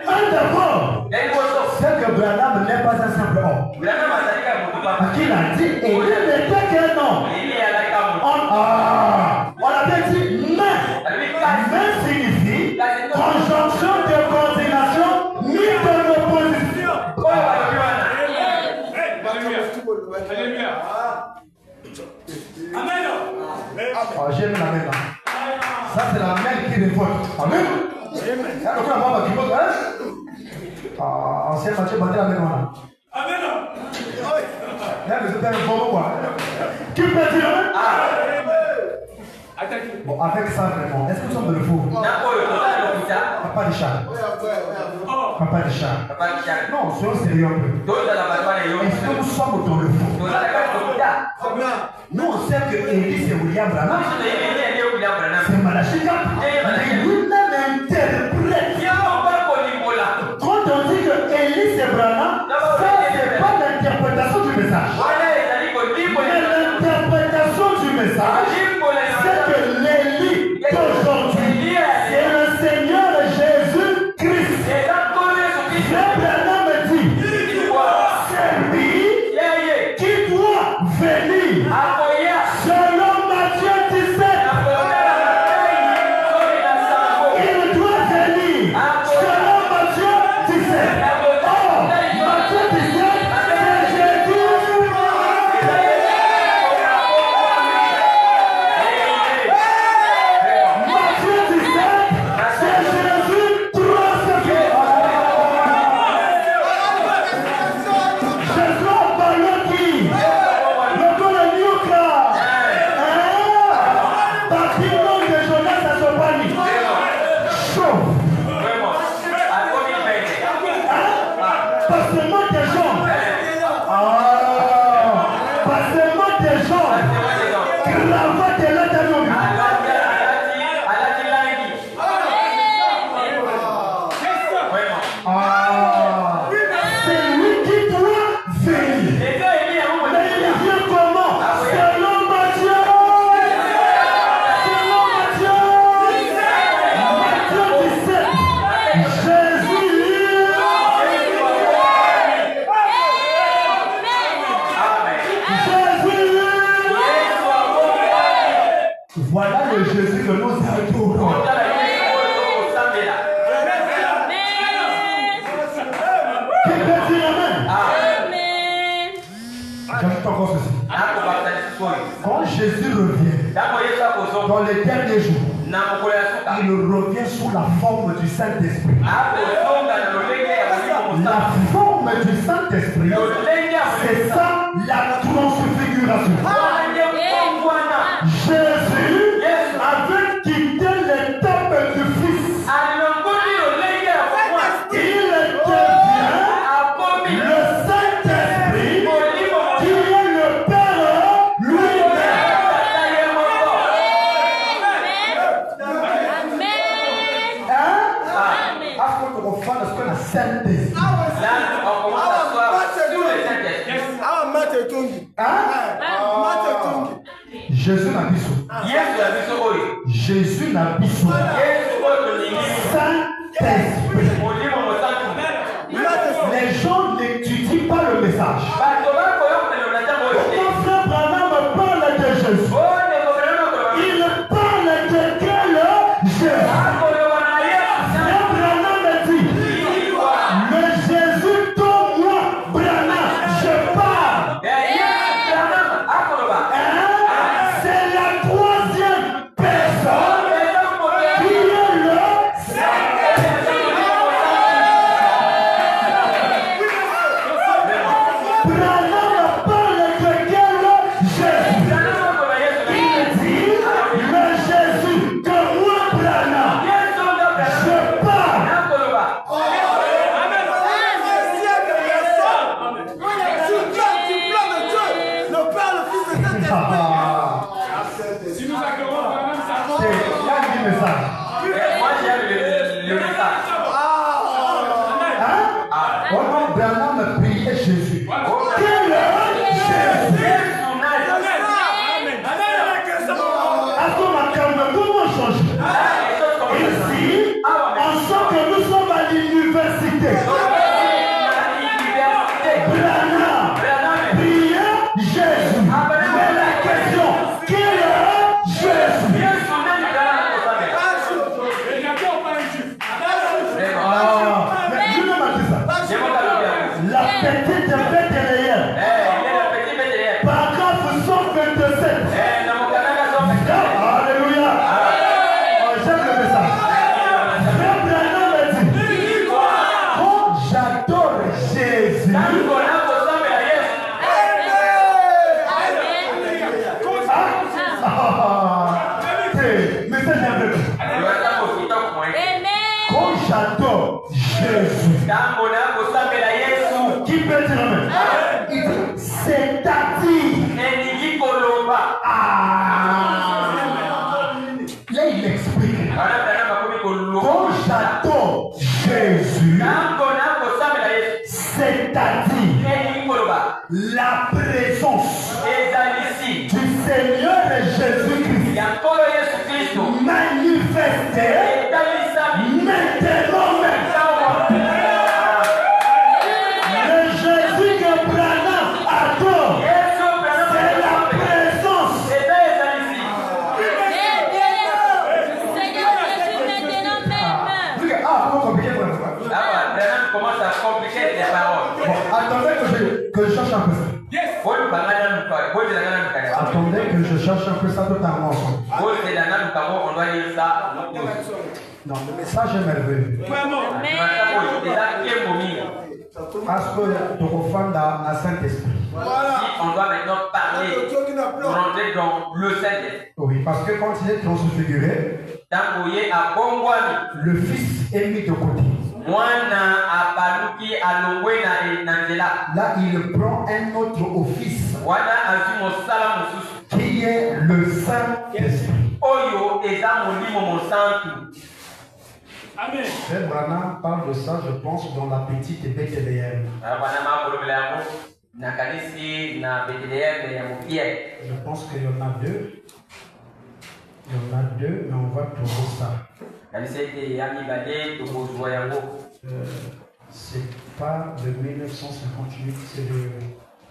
Un d'abord, c'est que Branham n'est pas un simple homme. Qui l'a dit? Élie n'était qu'un homme. On avait dit mais. Mais signifie conjonction de coordination mise en opposition. Alléluia. Amen. J'aime la main là. Ça, c'est la main qui révolte. Amen. Donc, la maman qui vote, ancien Mathieu battait la main. Amen. Là, vous êtes un bon quoi. Qui peut dire Amen? Bon, avec ça, vraiment, est-ce que nous sommes de le faux? Papa de chat. Papa de chat. Non, soyons sérieux un peu. Est-ce que nous sommes dans le faux? Nous, on sait que Élie, c'est William Branham. C'est Malachi 4. Mais lui-même interprète. Quand on dit que Élie, c'est Branham, ça, c'est pas l'interprétation du message. Mais l'interprétation du message, c'est que l'Élie d'aujourd'hui, c'est le Seigneur Jésus-Christ. Le Branham me dit, c'est lui qui doit venir selon Matthieu 17. Il doit venir selon Matthieu 17. Oh, Matthieu 17, c'est Jésus. Matthieu 17, c'est Jésus crucifié. Jésus a parlé qui? Le corps de Niouka. Bâtiment de Jonas à Sopani. Chaud. Passement des gens. Passement des gens. Cravate de l'État. C'est lui qui doit venir. Mais il vient comment? Selon Matthieu. Selon Matthieu. Matthieu 17. Jésus. Voilà le Jésus que nous adorons. Qui peut dire Amen? J'ajoute encore ceci. Quand Jésus revient dans les derniers jours, il revient sous la forme du Saint-Esprit. La forme du Saint-Esprit, c'est ça la transfiguration. Jésus avait quitté les temples du Fils. Il devient le Saint-Esprit qui est le Père lui-même. Est-ce qu'on refait ce qu'on a Saint-Esprit? Jésus n'a pas Jésus n'a pas Saint-Esprit. Les gens n'étudient pas le message. Quand frère Branham parle de Jésus, il parle de quel Jésus? Frère Branham me dit, le Jésus dont moi, Branham, je parle. C'est la troisième personne qui est le Saint-Esprit. Branham parle de quel Jésus? Il dit, le Jésus que moi, Branham, je parle. Si nous acclamons vraiment ça. C'est là le message. Moi j'aime le message. Comment Branham priait Jésus? Quel est Jésus? À ton account, comment changer? Ici, en sent que nous sommes à l'université. Branham priait Jésus. Mais la question, quel est Jésus? Mais lui-même a dit ça. La petite Bethléem. Paragraphe 127. Alléluia. j'adore Jésus. Ntango nakosambela Yesu. Qui peut dire amen? Il dit, c'est-à-dire. Elingi koloba. Là, il explique. Wana Branham akomi koloba. Quand j'adore Jésus, Ntango nakosambela Yesu. c'est-à-dire Elingi koloba. la présence Ezalisi. du Seigneur Jésus-Christ Ya nkolo Yesu Kristo. manifesté Etalisami. maintenant même. Le Jésus que Branham adore, Yesu Branham c'est la akosambela. présence. Eza ezalisi. Seigneur Jésus, maintenant même. Comment compliqué pour la foi? Hapa Branham commence à compliquer les paroles. Bon, attendez que je cherche un peu ça. Bolukangana luka. Bozelangana luka. Attendez que je cherche un peu ça totalement ensemble. Bozelangana luka, on doit lire ça. Non, le message est merveilleux. Parce que tu refondes à Saint-Esprit. Si on doit maintenant parler, rentrer dans le Saint-Esprit. Oui, parce que quand il est transfiguré, Tangoye a bongwami. le Fils est mis de côté. Mwana abaluki alongwe na nzela. Là, il prend un autre office Wana azwi mosala mosusu. qui est le Saint-Esprit. Oyo eza molimo mosantu. Amen. Frère Branham parle de ça, je pense, dans la petite Bethléem. Bana makolobela yango na kanisi na Bethléem ya mokie. Je pense qu'il y en a deux. Il y en a deux, mais on va trouver ça. Kanisi ete ya mibale tokozwa yango. C'est pas de 1958, c'est de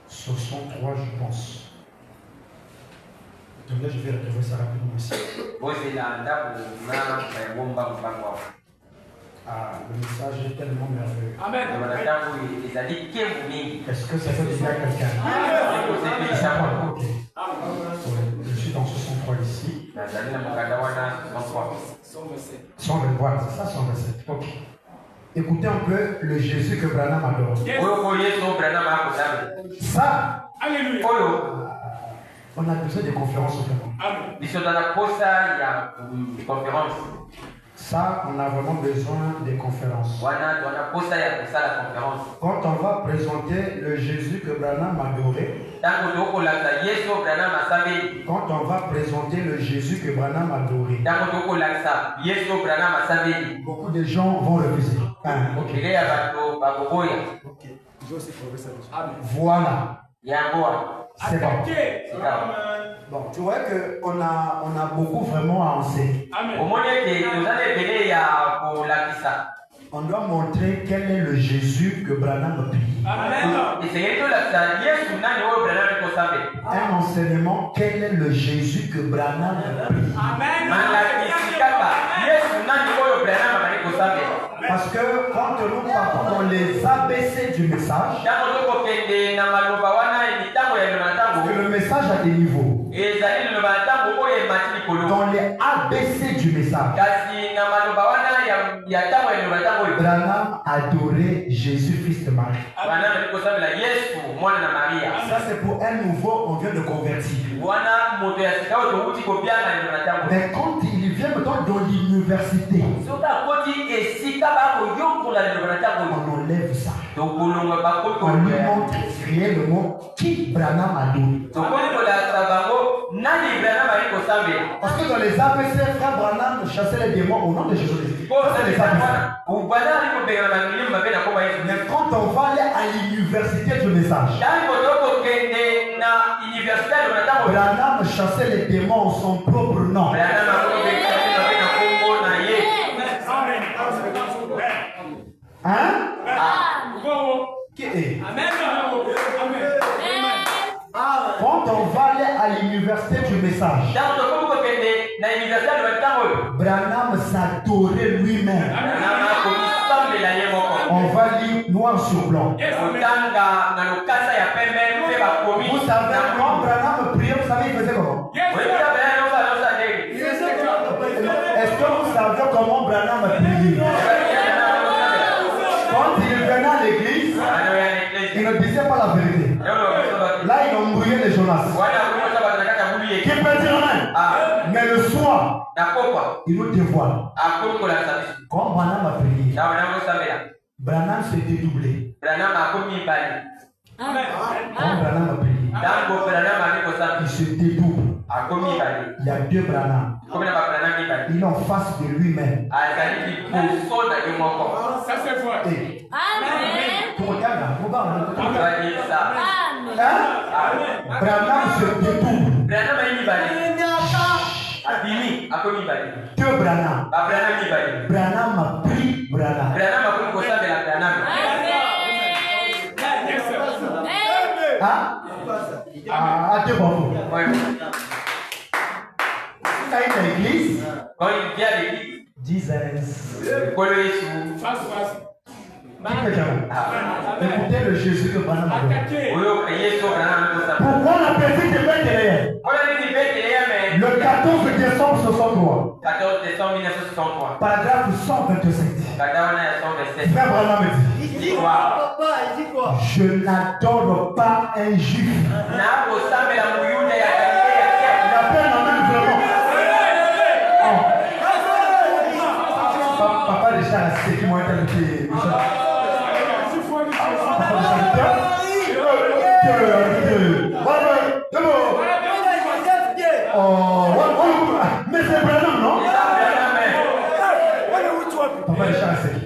63, je pense. Donc là, je vais retrouver ça rapidement ici. Bozela ndako na yango mbango mbango. Ah, le message est tellement merveilleux. Amen. Wana tango ezali kembu mingi. Est-ce que ça fait du bien à quelqu'un? Ok. Ouais, je suis dans 63 ici. Nazali na mokanda wana 63. 127, voilà, c'est ça 127. Ok. Écoutez un peu le Jésus que Branham adore. Oyo ko Yesu Branham akosambela. Ça, Alléluia. Oyo on a besoin de conférences vraiment. Amen. biso tana posa ya conférence. Ça, on a vraiment besoin de conférences. Wana twana posa ya kosala conférence. Quand on va présenter le Jésus que Branham adorait, Tango tokolakisa Yesu Branham asambeli. quand on va présenter le Jésus que Branham adorait, Tango tokolakisa Yesu Branham asambeli. beaucoup de gens vont refuser. Ok. Ele ya bato bakoboya. Ok. Je vais aussi trouver ça dessus. Amen. Voilà. Yango wana. C'est bon. Attaquez. Amen. Bon, tu vois qu'on a beaucoup vraiment à enseigner. Amen. Omoni ete tozali ebele ya kolakisa. On doit montrer quel est le Jésus que Branham prie. Amen. Esengeli tolakisa Yesu nani oyo Branham ekosambela. Un enseignement, quel est le Jésus que Branham prie. Amen. Malakisi kaka Yesu nani oyo Branham abali kosambela. Parce que quand nous partons dans les ABC du message, Tango tokokende na maloba wana mitango ya liloba na parce tango. que le message a des niveaux. Ezali liloba na tango oyo emati likolo. Dans les ABC du message, Kasi na maloba wana ya tango ya liloba na tango oyo. Branham adorait Jésus, fils de Marie. Branham ali kosambela Yesu mwana na Maria. Ça, c'est pour un nouveau, on vient de convertir. Wana moto ya sika oyo towuti kobianga liloba na tango. Mais quand il vient maintenant dans l'université, Soki akoti esika bakoyokola liloba na tango oyo. on enlève ça. Tokolonga On lui bakoki montre réellement qui Branham adore. tokoli kolakisa bango nani Branham ali kosambela. Parce que dans les ABC, frère Branham chassait les démons au nom de Jésus. Po Ça, c'est les ABC. ubana ali kobengana na milimo mabe na komba Yesu. Mais quand on va aller à l'université du message, Tango tokokende na université liloba na tango oyo. Branham chassait les démons en son propre nom. Branham akobengisa mabe na kombo na ye. Amen. Hein? Qui est? Amen. Amen. Quand on va aller à l'université du message, Tango tokoki kokende na université liloba na tango oyo. Branham s'adorait lui-même. Branham akobisambela ye moko. On va lire noir sur blanc. Kotanga na lokasa ya pembe mpe bakomi. Vous savez, quand Branham priait, vous savez, il faisait comment? Oyebisa Branham nyonso ndenge. Est-ce que vous savez comment Branham priait? Quand il venait à l'église, il ne disait pas la vérité. Là, il embrouillait les Jonas. Qui peut dire amen? Mais le soir, il nous dévoile. Quand Branham a prié, prier, Branham s'est dédoublé. Quand Branham a prié, il se dédouble. Il y a deux Branham. Il est en face de lui-même. Ça c'est vrai. Hey, Amen. tu regardes là, regarde là. Amen. Hein? Branham se dédouble. Deux Branham. Branham a pris Branham. Yes, sir. Hein? Ah, deux bravo. Quand il est à l'église, Jesus. Face. Écoutez le Jésus que Branham a donné. Attaquez. Pourquoi la petite de Bethléem? Le 14 décembre 63. 14 décembre 1963. Paragraphe 127. Frère Branham dit, Il dit quoi, papa? Il dit quoi? je n'adore pas un juif. Il appelle la même vraiment. Papa Richard a cité qui m'ont interloqué. Papa Richard. Mais c'est Branham, non? Papa Richard a cité.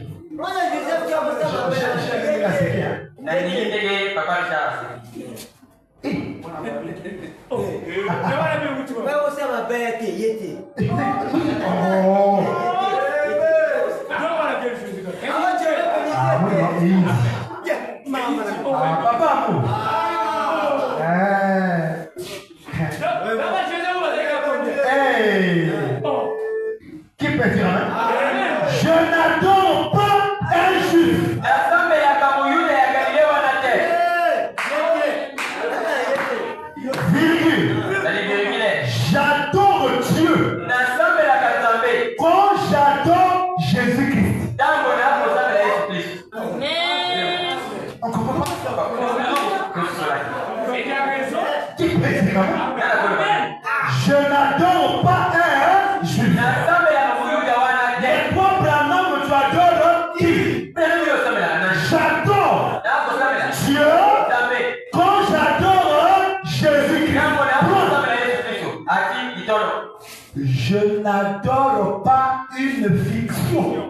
Papa amour. Qui peut dire amen? Je n'adore pas un juif. Virgule. J'adore Dieu quand j'adore Jésus-Christ. Amen. On comprend pas? Il a raison. Qui peut dire amen? Je n'adore pas un juif. Et toi, Branham, tu adores qui? J'adore Dieu quand j'adore Jésus-Christ. Je n'adore pas une fiction.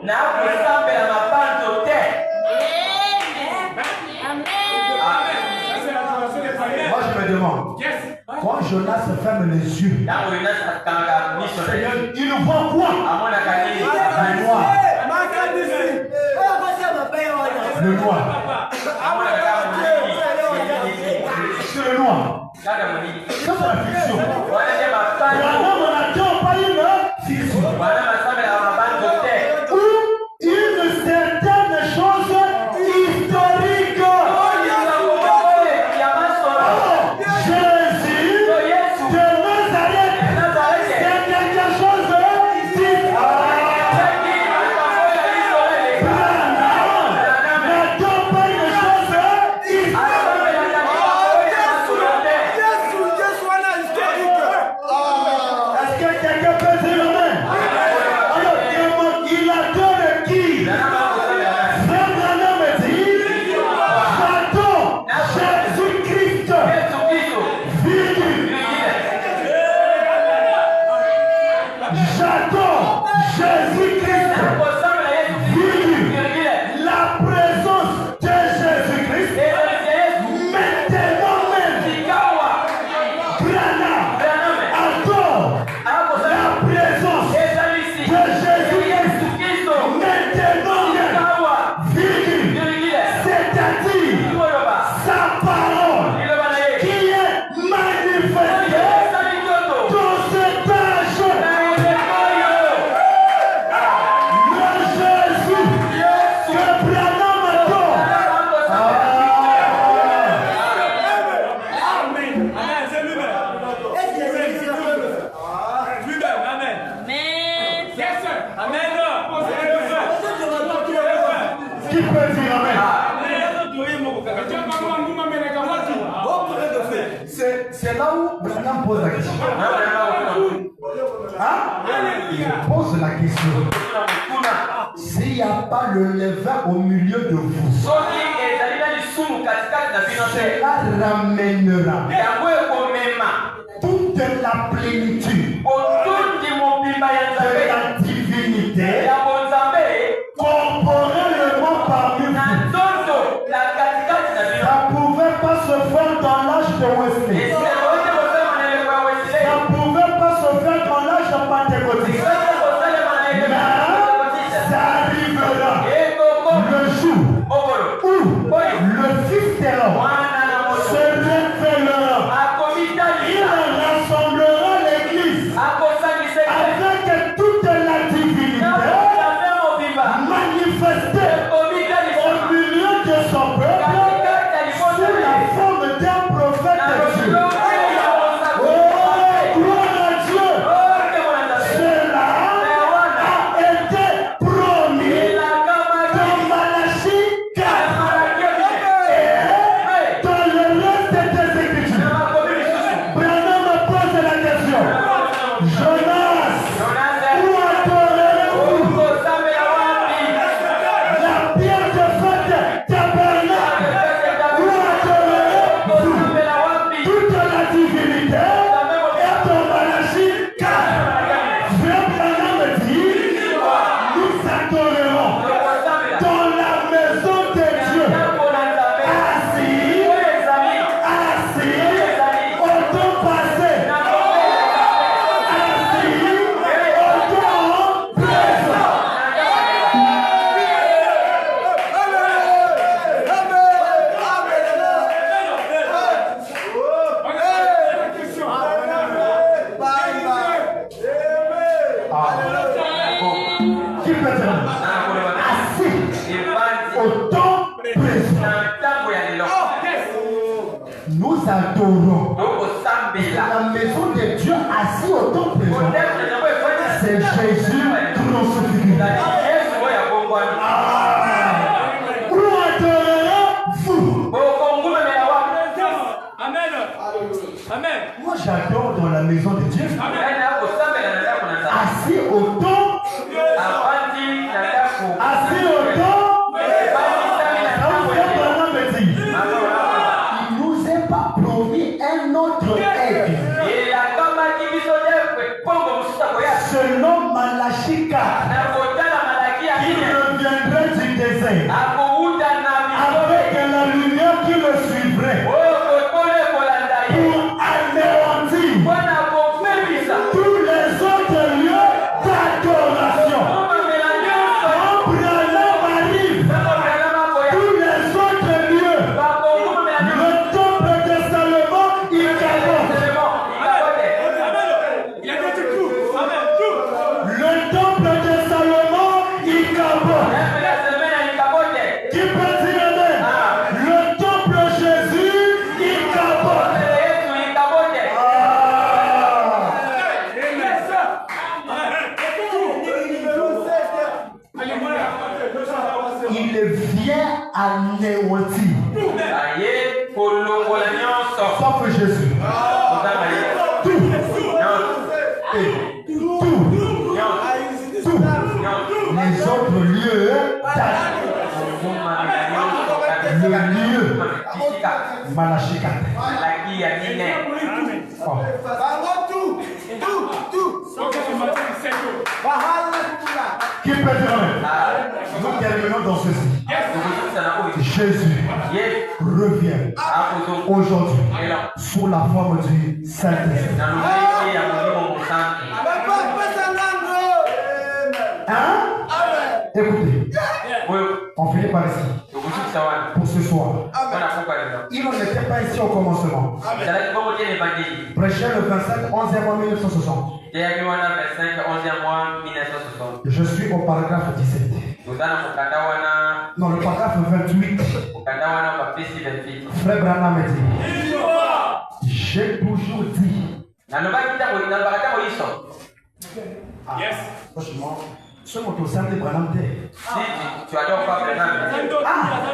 Moi, je me demande, Yes. quand Jonas ferme les yeux, Seigneur, il voit quoi? Le noir. Le noir. C'est le noir. Ça, c'est la fiction. Branham n'adore pas une fiction. Ou une certaine chose historique. Jésus de Nazareth, c'est quelque chose d'historique. Branham n'adore pas une chose historique. Est-ce que quelqu'un peut dire amen? Alors, il adore qui? Frère Branham dit, j'adore Jésus-Christ. Virgule. J'adore Jésus-Christ. Virgule. La présence de Jésus-Christ. Maintenant même, Branham adore la présence de Jésus-Christ. Maintenant même, virgule. C'est-à-dire sa parole qui est manifestée dans cet âge. Le Jésus que Branham adore. Amen. Amen. C'est lui-même. Lui-même. Amen. Amen. Yes, sir. Amen. Qui peut dire amen? C'est là où Branham pose la question. Hein? Il pose la question. s'il n'y a pas le levain au milieu de vous, soki ezali na lisumu katikati na bino te cela ramènera yango ekomema toute la plénitude otundi mobimba ya de nzambe la divinité ya bonzambe corporellement parmi na vous. nzoto na katikati na bino Ça ne pouvait pas se faire dans l'âge de Wesley. esekoki kosalema na eleko ya wesile Ça ne pouvait pas se faire dans l'âge de Pentecôtiste. esekoki kosalema na eleko ya Mais Pentecôtiste. ça arrivera ekoko le jour okolo où le Fils de l'homme mwana na se moto révélera. Il akomitalisa rassemblera l'Église akosangisa avec toute la divinité nakosafe mobimba manifestée au ekomitalisa milieu de son peuple sous la forme d'un prophète de Dieu. Oh, gloire à Dieu! Cela a été promis dans Malachie 4 et dans le reste des Écritures. Branham me pose la question. Jonas, où adorez-vous? La pierre de fête tabernacle, où adorez-vous? Toute la divinité est dans Malachie 4. Frère Branham me dit, nous adorerons dans la maison de Dieu, assis au temps passé, assis au temps présent. Qui peut dire assis au temps présent? Nous adorons la maison de Dieu assis au temps présent. C'est Jésus crucifié. Où adorez-vous? Moi j'adore dans la maison de Dieu. Assis au temps. Assis au temps. Ça vous fait vraiment me dire. Il nous est pas promis un autre aigle. Selon Malachie 4, il reviendrait du désert avec la lumière qui le suivrait pour anéantir tous les autres lieux d'adoration. Quand Branham arrive, tous les autres lieux, le temple de Salomon, il capote. Le temple de Salomon, il capote. Qui peut dire amen? Le temple Jésus, il capote. Il vient anéantir. Sauf Jésus. Tout. Et tout. Les autres lieux le lieu. Malachie 4. Oh. Qui peut dire amen? Nous terminons dans ceci. Jésus revient aujourd'hui sous la forme du Saint-Esprit. Hein? Écoutez, on finit par ici. Pour ce soir. Il n'était pas ici au commencement. Prêchait le 27, 11e mois 1960. Je suis au paragraphe 17. Non, le paragraphe 28. Frère Branham dit, j'ai toujours dit. Yes. Franchement, ce mot au sein de Branham dit. Tu adores pas Branham.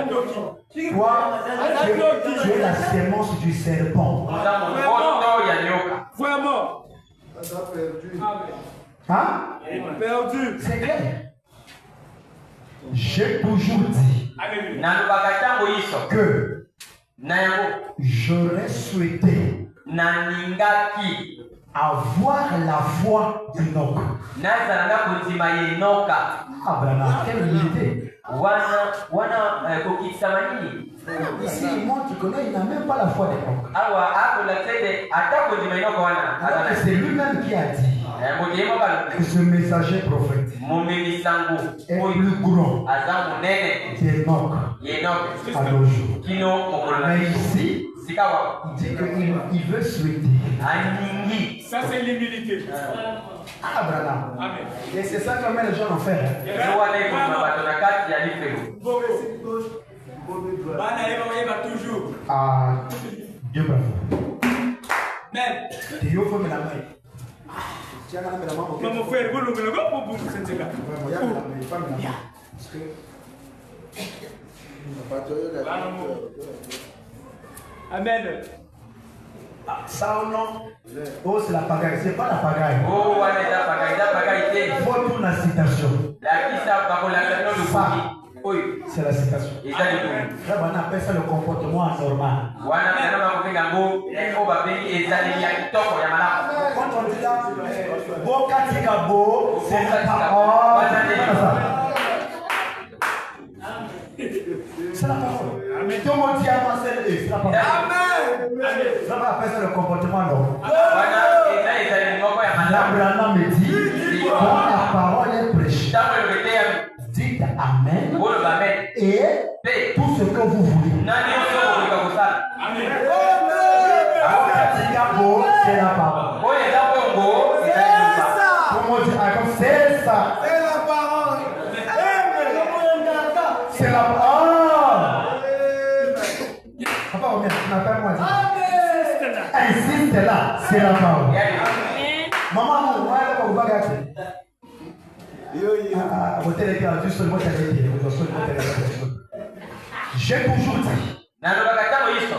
Toi, tu es la sémence du serpent. Vraiment. Hein? Perdu. C'est clair. J'ai toujours dit nalobaka ntango iso que na yango j'aurais souhaité nalingaki avoir la foi d'Enoch. nazalanga kondima ye enoka. Abraham, quelle humilité. wana kokitisa nini Ici, il montre qu'il connaît, il n'a même pas la foi d'Enoch. awa akolakisa ete ata kondima enoka wana Alors que c'est lui-même qui a dit modele moko que ce messager prophète momemi sango est oyo plus grand aza monene d'Enoch ye enoke à nos jours. kino mokolo na Mais biso ici, sika wa il dit qu'il veut souhaiter. aningi. Ça, c'est l'humilité. Abraham. Amen. Et c'est ça que met les gens en faire. Hein. Yo wana ekoma bato na kati ya lifelo. Toujours. Ah, Dieu bravo. Amen. Dieu faut me la main. Tiens, la main. Mon frère, vous l'ouvrez, vous c'est ça. Parce que Amen. ça ou non? Oh, c'est la pagaille. C'est pas la pagaille. Oh wana eza paka ite. Il faut tout la citation. Lakisa bakolaka no lufuki. Oyo C'est la citation. eza libumu. Là, on appelle ça le comportement anormal. Wana mena bakobenga ngo oyo babengi ezaleli ya kitoko ya malamu. Quand on dit là, Boka Tikabo, c'est la parole. C'est la parole. Tout le monde dit c'est la parole. Ça va appeler ça le comportement non. Wana eza ezaleli moko ya malamu. Abraham me dit, quand la parole est prêchée, Ntango elobete ya dites Amen oyo bamen. et Pe tout ce que vous voulez. nani oyo okoka kosala. Boka Tikabo, c'est la parole. Oyo eza bongo ezali libumu. Tout le monde dit, ah, comme c'est ça. C'est la parole. C'est la parole. Papa, on n'a pas moi dit. Insiste là, c'est la parole. Yani Maman, moi, elle va vous bagarrer. J'ai toujours dit nalobaka ntango iso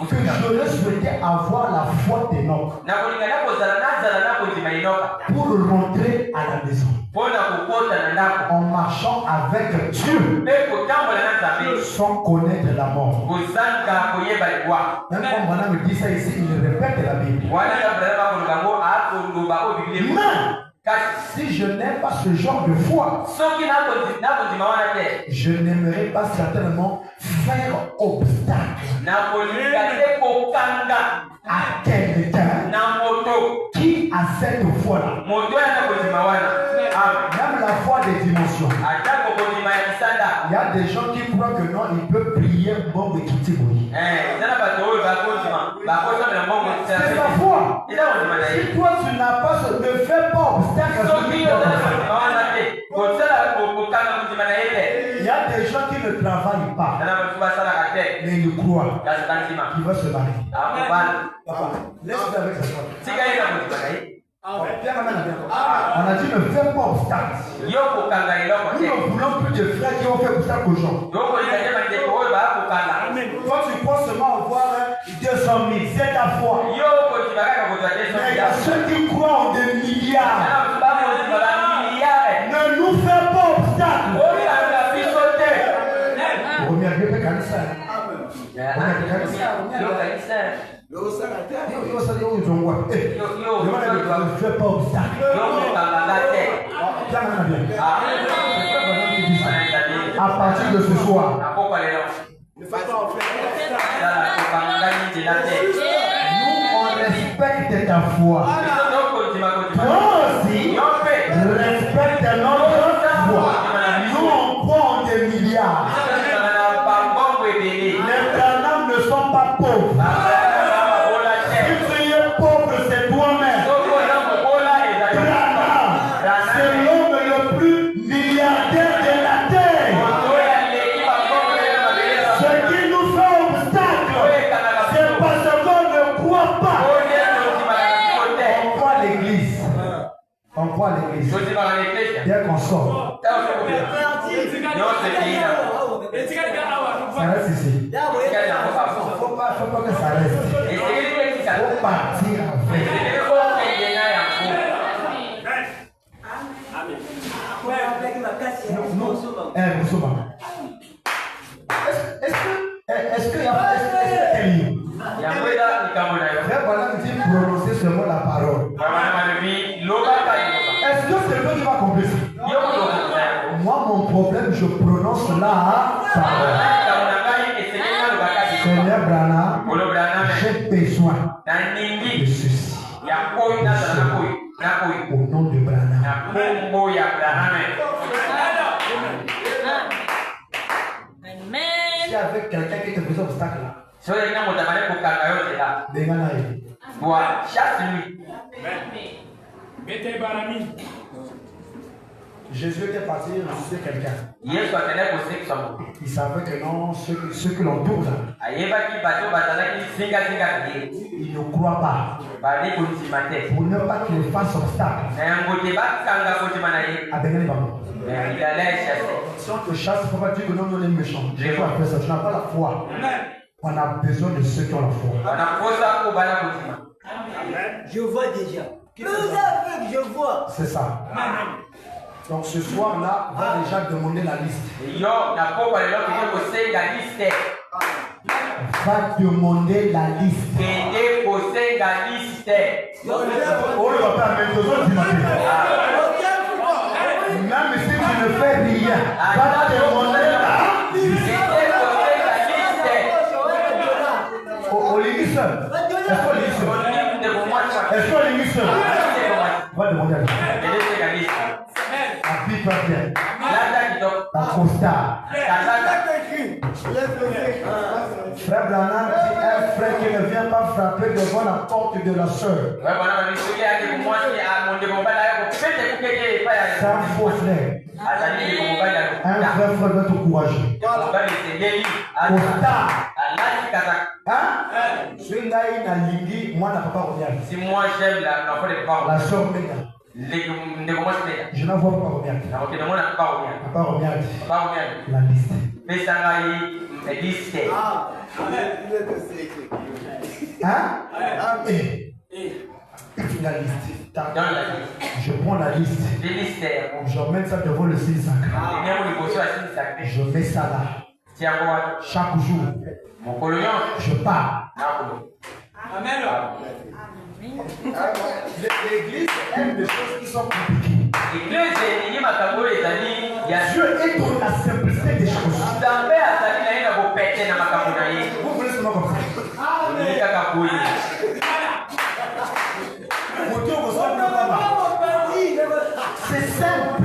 que je souhaitais avoir la foi d'Enoch nakolingana nazala nakondima enoka pour rentrer à la maison mpo na kokota na ndako en marchant avec Dieu mpe kotambola na nzambe sans connaître la mort. kozanga koyeba libwa. Même quand Brana me dit ça ici, il répète la Bible. wana nzambe bakoloba ngo akoloba oyo biblia Mais kasi si je n'ai pas ce genre de foi, soki nakondima wana te je n'aimerais pas certainement faire obstacle nakolinga te kokanga à quelqu'un na moto qui a cette foi-là. moto oyo nakondima wana Même la foi des dimensions. ata kokondima ya lisanda Il y a des gens qui croient que non, ils peuvent prier bon de quitter Moïse. eza na bato oyo bakondima bakosambela mbongo C'est la foi. eza kondima na ye. Si toi tu n'as pas ce, ne fais pas obstacle à ce soki qui ozala t'ont kondima wana te kosala kokanga kondima na ye te. Il y a des gens qui ne travaillent pas, eza na bato basalaka te mais ils croient kasi bandima qu'ils vont se marier. akobala Papa, laisse-le avec sa foi. tika ye na kondima na ye. Bien, on a dit ne fais pas obstacle. yo kokanga eloko Nous te ne voulons plus de frères qui ont fait obstacle aux gens. yo kolinga te bandeko oyo bakokanga. Toi tu penses seulement avoir 200 000, c'est ta foi. yo kondima kaka kozwa te Mais il y a ceux qui croient en des milliards. ana bato bakondima bamiliare Ne nous fais pas obstacle. okanga biso te. Première Dieu fait comme ça. yo kanisa Ne fais pas obstacle. yo kokanga te. À partir de ce soir, nakokwa lelo sala kokanga nzela te. nous on respecte ta foi. biso tokondima kondima Toi aussi, yo mpe respecte notre foi. Nous on croit en des milliards. tokondimaka na bambongo ebele. Les Branham ne sont pas pauvres. bakola te. Si tu es pauvre, c'est toi-même. soki oza mokola ezali Branham, c'est l'homme le plus milliardaire de la terre. oyo aleki bambongo ebele na mabele na Ce qui nous fait obstacle, c'est parce qu'on ne croit pas. oyo tokondimaka na biko te. On croit l'église. On croit l'église. tokondimaka na eklesia Dès qu'on sort, nyonso ekeina ça reste ici. etikali yango babo Faut pas que ça reste. esengeli kolekisa Faut partir avec. esengeli kokende na yango. Est-ce qu'il y a un livre? Frère Branham dit prononcer seulement la parole. Est-ce que c'est toi qui vas accomplir ça? Moi, mon problème, je prononce la parole. Seigneur Branham, j'ai besoin de ceci. Au nom de Branham. Si avec quelqu'un qui te faisait obstacle là, Jésus était parti ressusciter quelqu'un. Il savait que non, ceux qui l'entourent là, ils ne croient pas. Pour ne pas qu'il fasse obstacle. Si on te chasse, il ne faut pas dire que non, on est méchant. Jésus a fait ça. Tu n'as pas la foi. On a besoin de ceux qui ont la foi. Je vois déjà. Tout avec, je vois. C'est ça. Donc ce soir-là, on va déjà demander la liste. Va demander la liste. Même si tu ne fais rien, va demander la liste. Est-ce qu'on est seul? Va demander la liste. Habille-toi bien. Ta costard. Frère Branham dit un frère qui ne vient pas frapper devant la porte de la sœur. C'est un faux frère. Un vrai frère doit t'encourager. Costard. Hein? Si moi j'aime la sœur Mega. Je n'en vois pas revenir. Papa regarde. La liste. Hein? La liste. Je prends la liste. J'emmène ça devant le signe sacré. Je mets ça là. Chaque jour. Je pars. Amen. L'église aime des choses qui sont compliquées. Dieu est dans la simplicité des choses. Vous voulez seulement comme ça. C'est simple.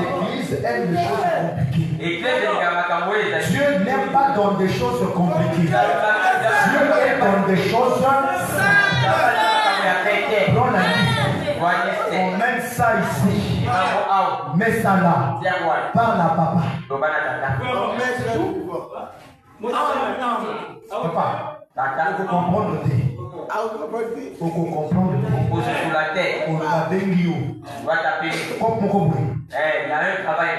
L'église aime des choses compliquées. Dieu n'aime pas dans des choses compliquées. Dieu est dans des choses simples. Prends la liste. On met ça ici. Mets ça là. Parle à papa. Papa, il faut comprendre. Il faut comprendre. On va bénir. Comme mon cobri. Il y a un travail.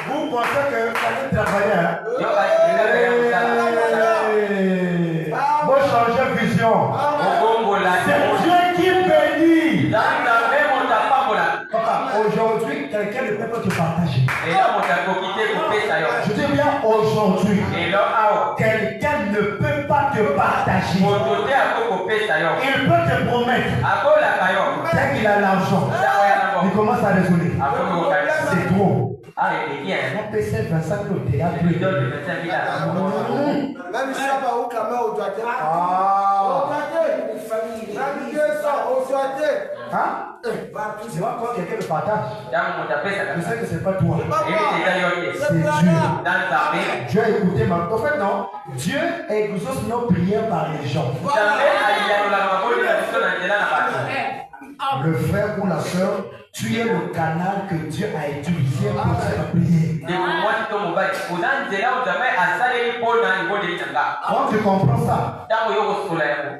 Vous pensez que vous allez travailler, hein? Vous changez de vision. C'est Dieu qui bénit. Papa, aujourd'hui, quelqu'un ne peut pas te partager. Je dis bien aujourd'hui. Quelqu'un ne peut pas te partager. Il peut te promettre. Dès qu'il a l'argent, il commence à raisonner. C'est trop. On peut faire 25 au théâtre. Même si ça va au caméra au doigt. Hein? Tu vois quand quelqu'un le partage, je sais que c'est pas toi. C'est Dieu. Dieu a écouté ma... En fait non, Dieu exauce nos prières par les gens. Le frère ou la soeur, tu es le canal que Dieu a utilisé pour te prier. Quand tu comprends ça,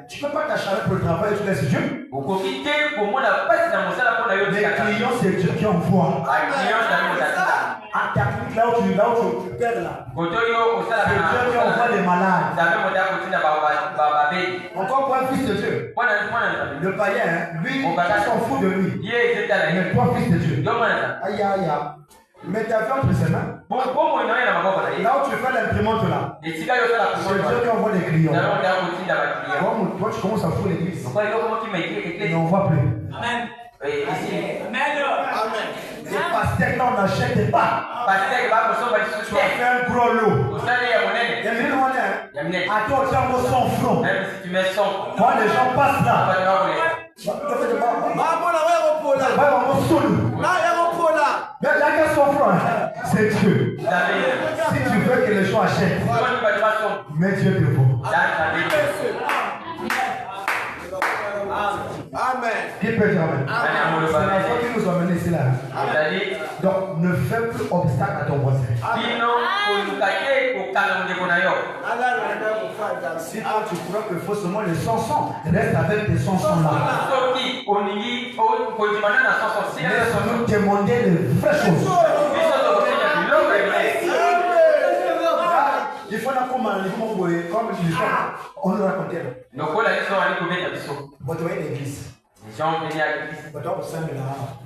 tu ne peux pas t'acharner pour le travail, tu laisses Dieu. Les clients, c'est Dieu qui envoie. à technique là où tu perds là. C'est Dieu qui envoie les malades. Encore pour un fils de Dieu. Le païen, lui, il s'en fout de lui. Mais toi, fils de Dieu. Aïe, aïe, aïe. Mais tu as fait entre ses mains. Là où tu fais l'imprimante là. C'est Dieu qui envoie les clients. Toi, tu commences à foutre l'église. Et on ne voit plus. Amen. Les pastèques là, on n'achète pas. Tu as fait un gros lot. Il y a une monnaie. À toi, tu as un 100 francs. Quand les gens passent là. Il y a qu'à 100 francs. C'est Dieu. Si tu veux que les gens achètent, mets Dieu devant. Amen. Qui peut dire Amen? C'est la foi qui nous a menés ici là. Donc ne fais plus obstacle à ton voisin. Si toi tu crois que faussement les chansons, reste avec tes chansons là. Laisse-nous demander les vraies choses. Il faut la comme l'histoire, on nous racontait là. Vous voyez l'église. Les gens venaient à l'église. Vous voyez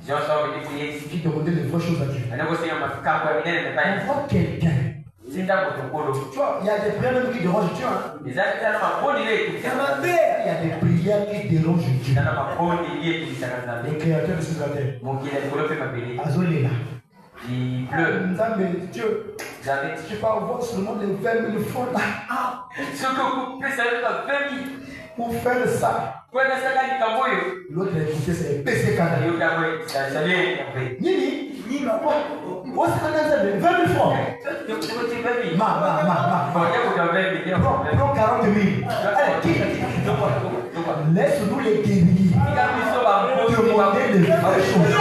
Les gens sont venus prier. qui demandait les vraies choses à Dieu. On voit quelqu'un. Tu vois, il y a des prières même qui dérangent Dieu. Hein? Il y a des prières qui dérangent Dieu. Le créateur de ce terre. Azolé là. Il pleut. Dieu. Je peux avoir seulement les 20 000 francs là. Ce que vous pouvez faire 20 000 pour faire ça. L'autre écouté c'est PC Canada. Nini. Où est-ce qu'on a 20 000 francs? Prends 40 000. Allez, laisse-nous les guérir. Demander les vraies choses.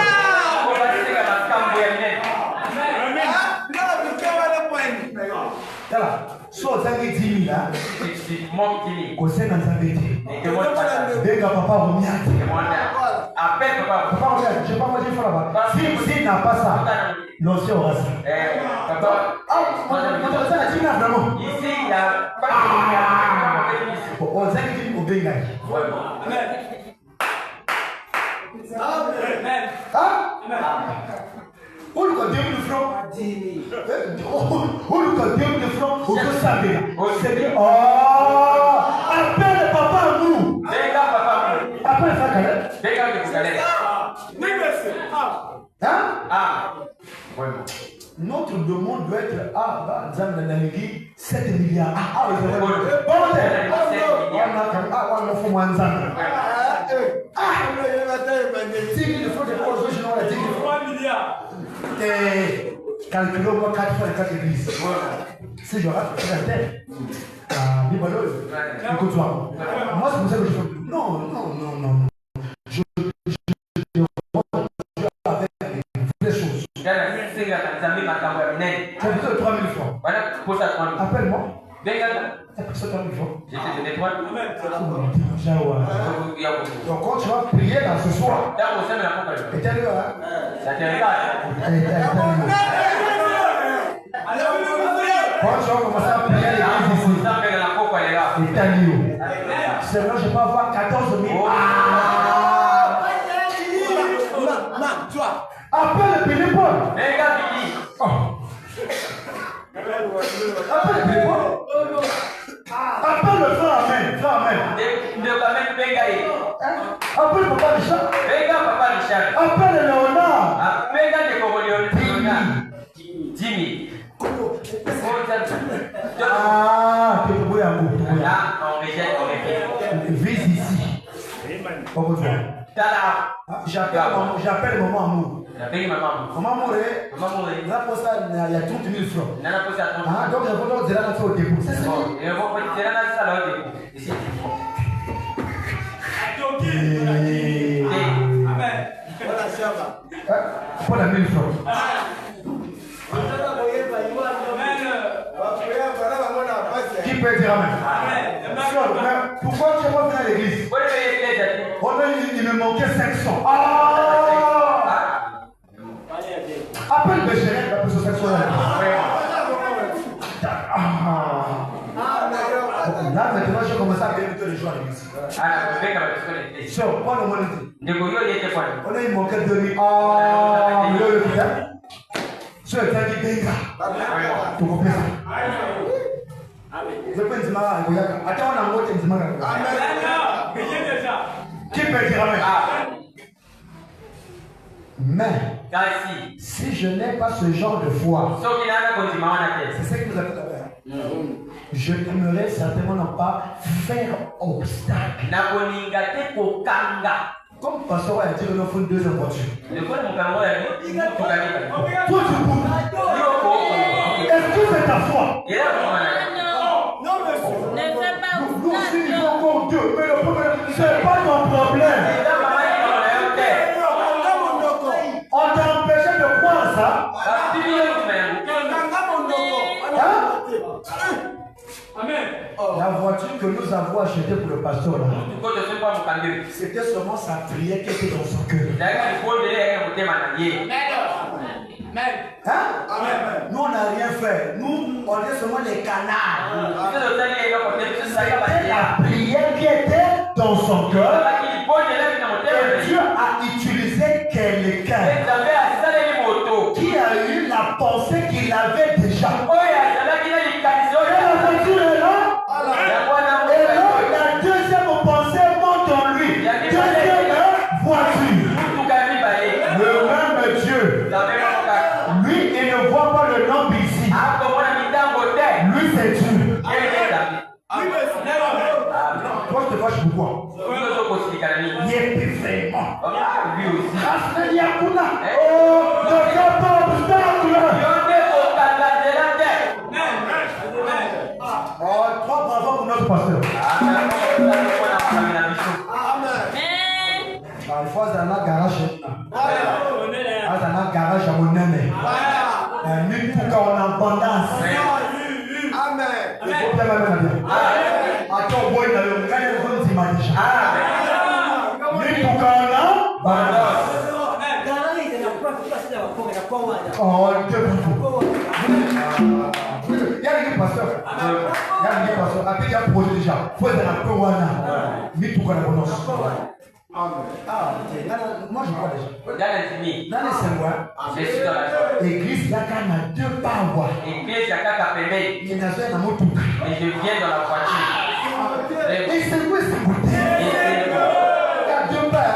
Voilà. Soit vous avez 10 000 là. Conseil dans un métier. Béga papa Romiat. Appelle papa. Papa Romiat, je ne sais pas moi je fais là-bas. Si n'a pas ça, l'ancien aura ça. Papa. Ah, on a ça à 10 000 vraiment. Ici, il n'y a pas de. On a 10 000 au Béga. Amen. Ah? Où le 2 000 francs? Où le 2 000 francs? Où le savez? C'est que, oh! Appelle papa à nous! Appelle ça, Calais. Hein? Notre demande doit être, Zandanaligi, 7 milliards. On a fait moins de 10 000 francs de poche, je n'en ai 10 000 3 milliards. Calculons-moi 4 fois les 4 églises. Si je rate la tête, écoute-toi. Moi, c'est pour ça que je fais. Non. Je rentre avec les vraies choses. Tu as besoin de 3 000 francs. Appelle-moi. Tu as besoin de 3 000 francs. Donc, quand tu vas prier dans ce soir, étais-le, quand tu vas commencer à prier à l'église ici, étais-le. C'est vrai, je peux avoir 14 000. Appelle le Philippon. Appelle le Philippon. Appelle le frère Amen. Appelle papa Richard. Appelle Léonard. Jimmy. Ah, tu peux voir Là, on rejette. Vise ici. J'appelle maman Amour. Maman Amour, là pour ça, il y a 30 000 francs. Ah, donc je vais dire là au début. C'est ça. Amen. Pour la 1000 francs. Qui peut dire Amen? Pourquoi tu vas venir à l'église? Il me manquait 500. Appelle Béchéret, la plus 500 Là, maintenant, j'ai commencé à inviter les gens à l'église. So, quoi le monde dit? On a eu mon cœur de lui. Ah, le gars. So, il t'a dit, Benga. Tu comprends ça? Je peux dire, attends, on a un mot qui dit, qui peut dire amen? Mais, si je n'ai pas ce genre de foi, c'est ce que nous avons fait. Je n'aimerais certainement pas faire obstacle. Comme pasteur a dit, nous avons deuxième voiture. Toi, tu peux. Est-ce que c'est ta foi? Non, ne fais pas Nous suivons comme Dieu, mais le problème, c'est pas ton problème. On t'a empêché de croire ça. Amen. La voiture que nous avons achetée pour le pasteur là, c'était seulement sa prière qui était dans son cœur. Hein? Nous on n'a rien fait. Nous on est seulement les canards. C'était la prière qui était dans son cœur. Et Dieu a utilisé quelqu'un qui a eu la pensée qu'il avait déjà. Et la voiture est là. Et là, la deuxième pensée monte en lui. Deuxième voiture. Le même Dieu. Lui, il ne voit pas le nombre ici. Lui, c'est Dieu. Toi, je te fâche pourquoi? Il est plus vraiment. Oh, ne fais pas obstacle. Oh, trois bravos pour notre pasteur. Amen. Il faut aller dans le garage. Dans le garage à mon aîné. Nous, pour qu'on en abondance. Amen. Il faut bien même. Attends, bon, il a le gars de bon dimanche. Nous, pour qu'on en abondance. Oh, Dieu pour il y a des pasteurs. Il y a des pasteurs. Après, il y a un projet déjà. Il faut être dans la Kowana. Mais tout qu'on a bonus. Moi, je crois déjà. Dans les Saint-Ouen, l'église, il y a quand même deux parois. Il y a un mot tout. Et je viens dans la voiture. Et c'est quoi ce côté? Il y a deux parois.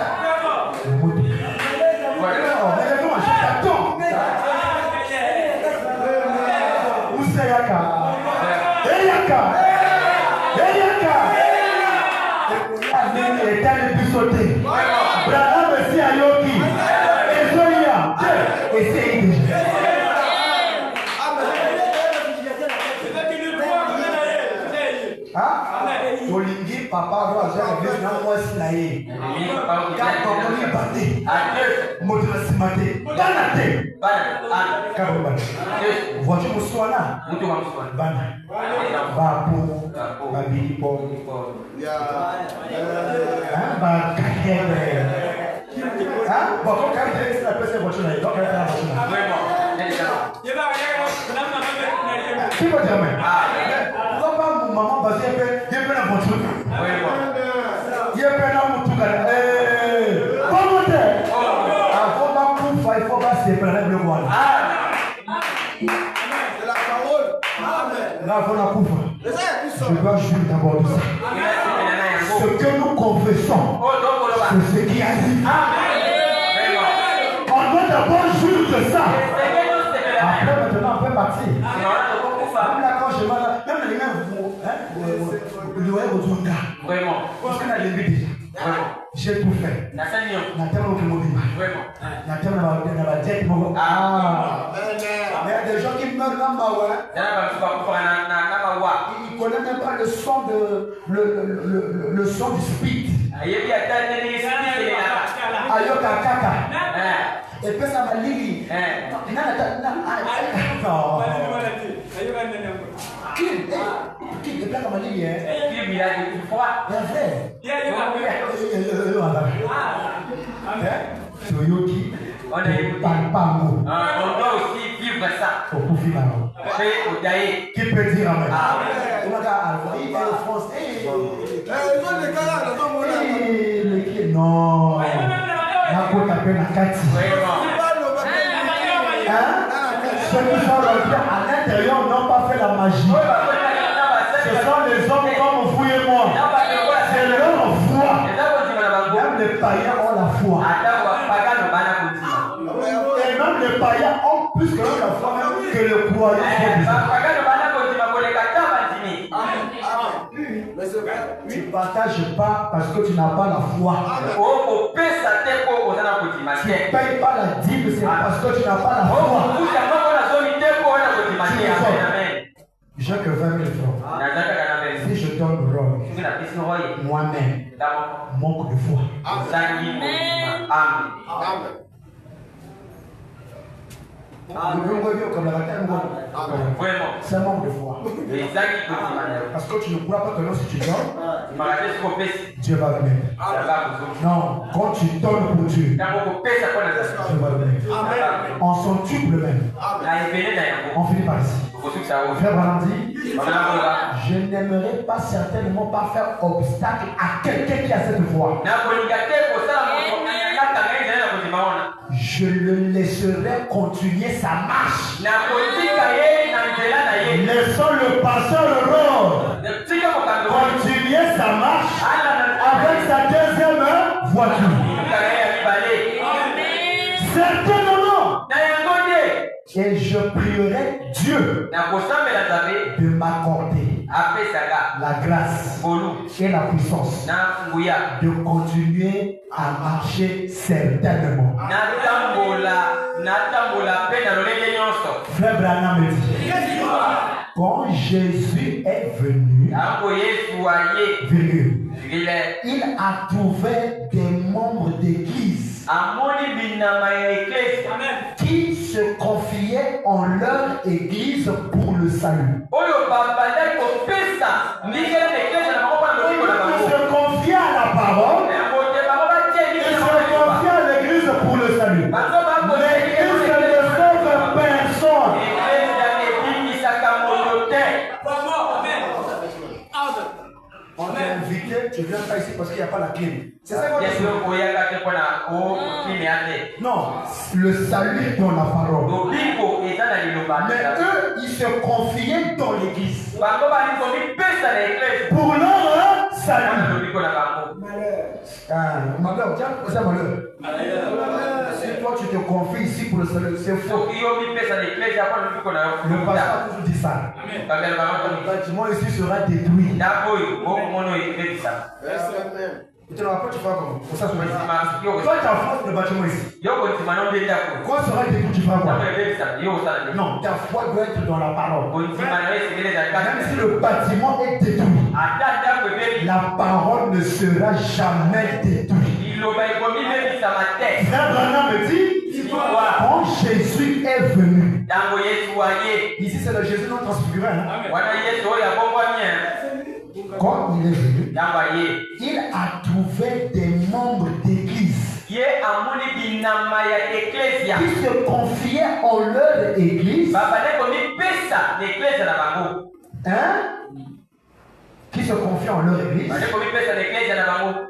Bravo, merci à Yogi. Et Zoya. Essayez déjà. Olingi, papa, doit faire l'église. Non, moi, c'est là. Quand on est battu, moto na simate. Banate. Kababa. Voiture muswana. Bana. Babu. Babi po. Bah, bon, quand c'est la personne voiture là, donc elle est la voiture là. Qui va dire mais? Pourquoi pas mon maman parce qu'il y a plein de voitures. Il y a plein de voitures. Comment t'es? Faut pas pour il faut pas se prendre le voile. C'est la parole. Amen. Là, faut la couvre. Je dois jurer d'abord de ça. Ce que nous confessons, c'est ce qui a dit. On doit d'abord jurer de ça. Après, maintenant, on peut partir. Même là, quand je vais là, même les gens, vous voyez vos autres gars. Vraiment. Parce qu'on a levé déjà. J'ai tout fait. Mais il y a des gens qui meurent dans Mawa. Ils ne connaissent même pas le son le son du speed. Ayoka kaka. Et puis ça m'a dit. Non. Qui est plein comme dit hier. Il a dit une fois. Il a fait. Toyoki. On a eu Pampango. On doit aussi vivre vivre ça. Au profit maintenant. Qui peut dire Amen? On a Alpha, France, non. Ceux qui sont rentrés à l'intérieur n'ont pas fait la magie. Ce sont les hommes comme vous et moi. C'est leur foi. Même les païens ont la foi. Et même les païens ont plus que la foi que les croyants. Tu ne partages pas parce que tu n'as pas la foi. Tu ne payes pas la dîme, c'est parce que tu n'as pas la foi. J'ai que 20 000 francs. Si je donne rôle, moi-même, manque de foi. C'est un manque de foi. Parce que tu ne crois pas que non, si tu donnes, Dieu va venir. Non, quand tu donnes pour Dieu, Dieu va venir. En centuple même. On finit par ici. Frère Branham dit, je n'aimerais pas certainement pas faire obstacle à quelqu'un qui a cette foi. Je le laisserai continuer sa marche. Laissons le passeur Rome continuer sa marche avec sa deuxième voiture. Certainement. Et je prierai Dieu de m'accorder la grâce et la puissance de continuer à marcher certainement. Frère Branham me dit, quand Jésus est venu, il a trouvé des membres d'église qui se confiaient en leur église pour le salut. Ils se confiaient à la parole. Ils se confiaient à l'église pour le salut. L'église ne sauve personne. On est invité, tu viens pas ici parce qu'il n'y a pas la clé. C'est ça qu'on dit. Non, le salut est dans la parole. Mais eux, ils se confiaient dans l'église. Pour leur salut. Malheur, tiens, c'est malheur. Si toi tu te confies ici pour le salut, c'est faux. Le pasteur a toujours dit ça. Le bâtiment ici sera détruit. Tu te rappelles, tu feras comment? Pour ça, toi, tu affrontes le bâtiment ici. Quand sera détruit, tu feras quoi? Non, ta foi doit être dans la parole. Même si le bâtiment est détruit, la parole ne sera jamais détruite. Frère Branham me dit, quand Jésus est venu, ici c'est le Jésus non transfiguré. Quand il est venu, il a trouvé des membres d'église qui se confiaient en leur église. Hein? Qui se confient en leur église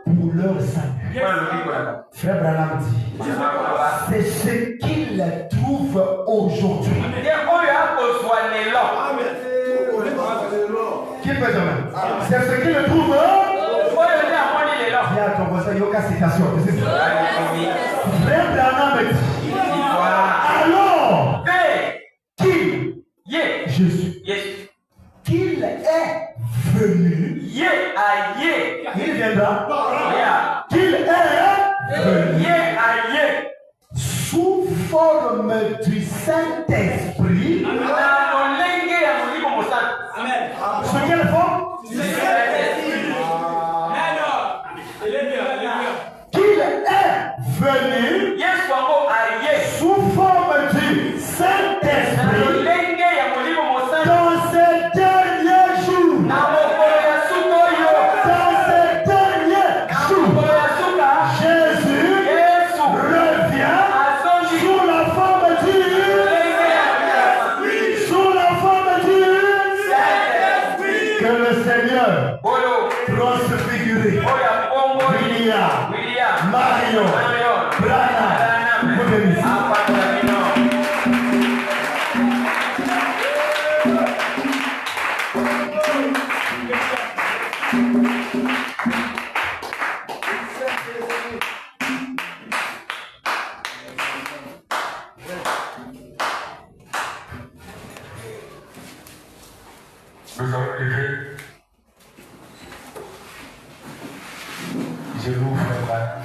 pour leur salut. Frère Branham dit, c'est ce qu'il trouve aujourd'hui. Qui peut dire? C'est ce qu'il trouve. Viens à ton voisin, il y a aucune citation. Frère Branham dit, alors Jésus, qu'il est venu, il viendra, qu'il est venu sous forme du Saint-Esprit. Sous quelle forme? Qu'il est venu sous forme du Saint-Esprit dans ces derniers jours. Dans ces derniers jours, Jésus revient sous la forme du Mario, Brana, vous bénissez. Nous allons lever. Je loue, frère Brana.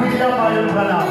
William Mario Brana.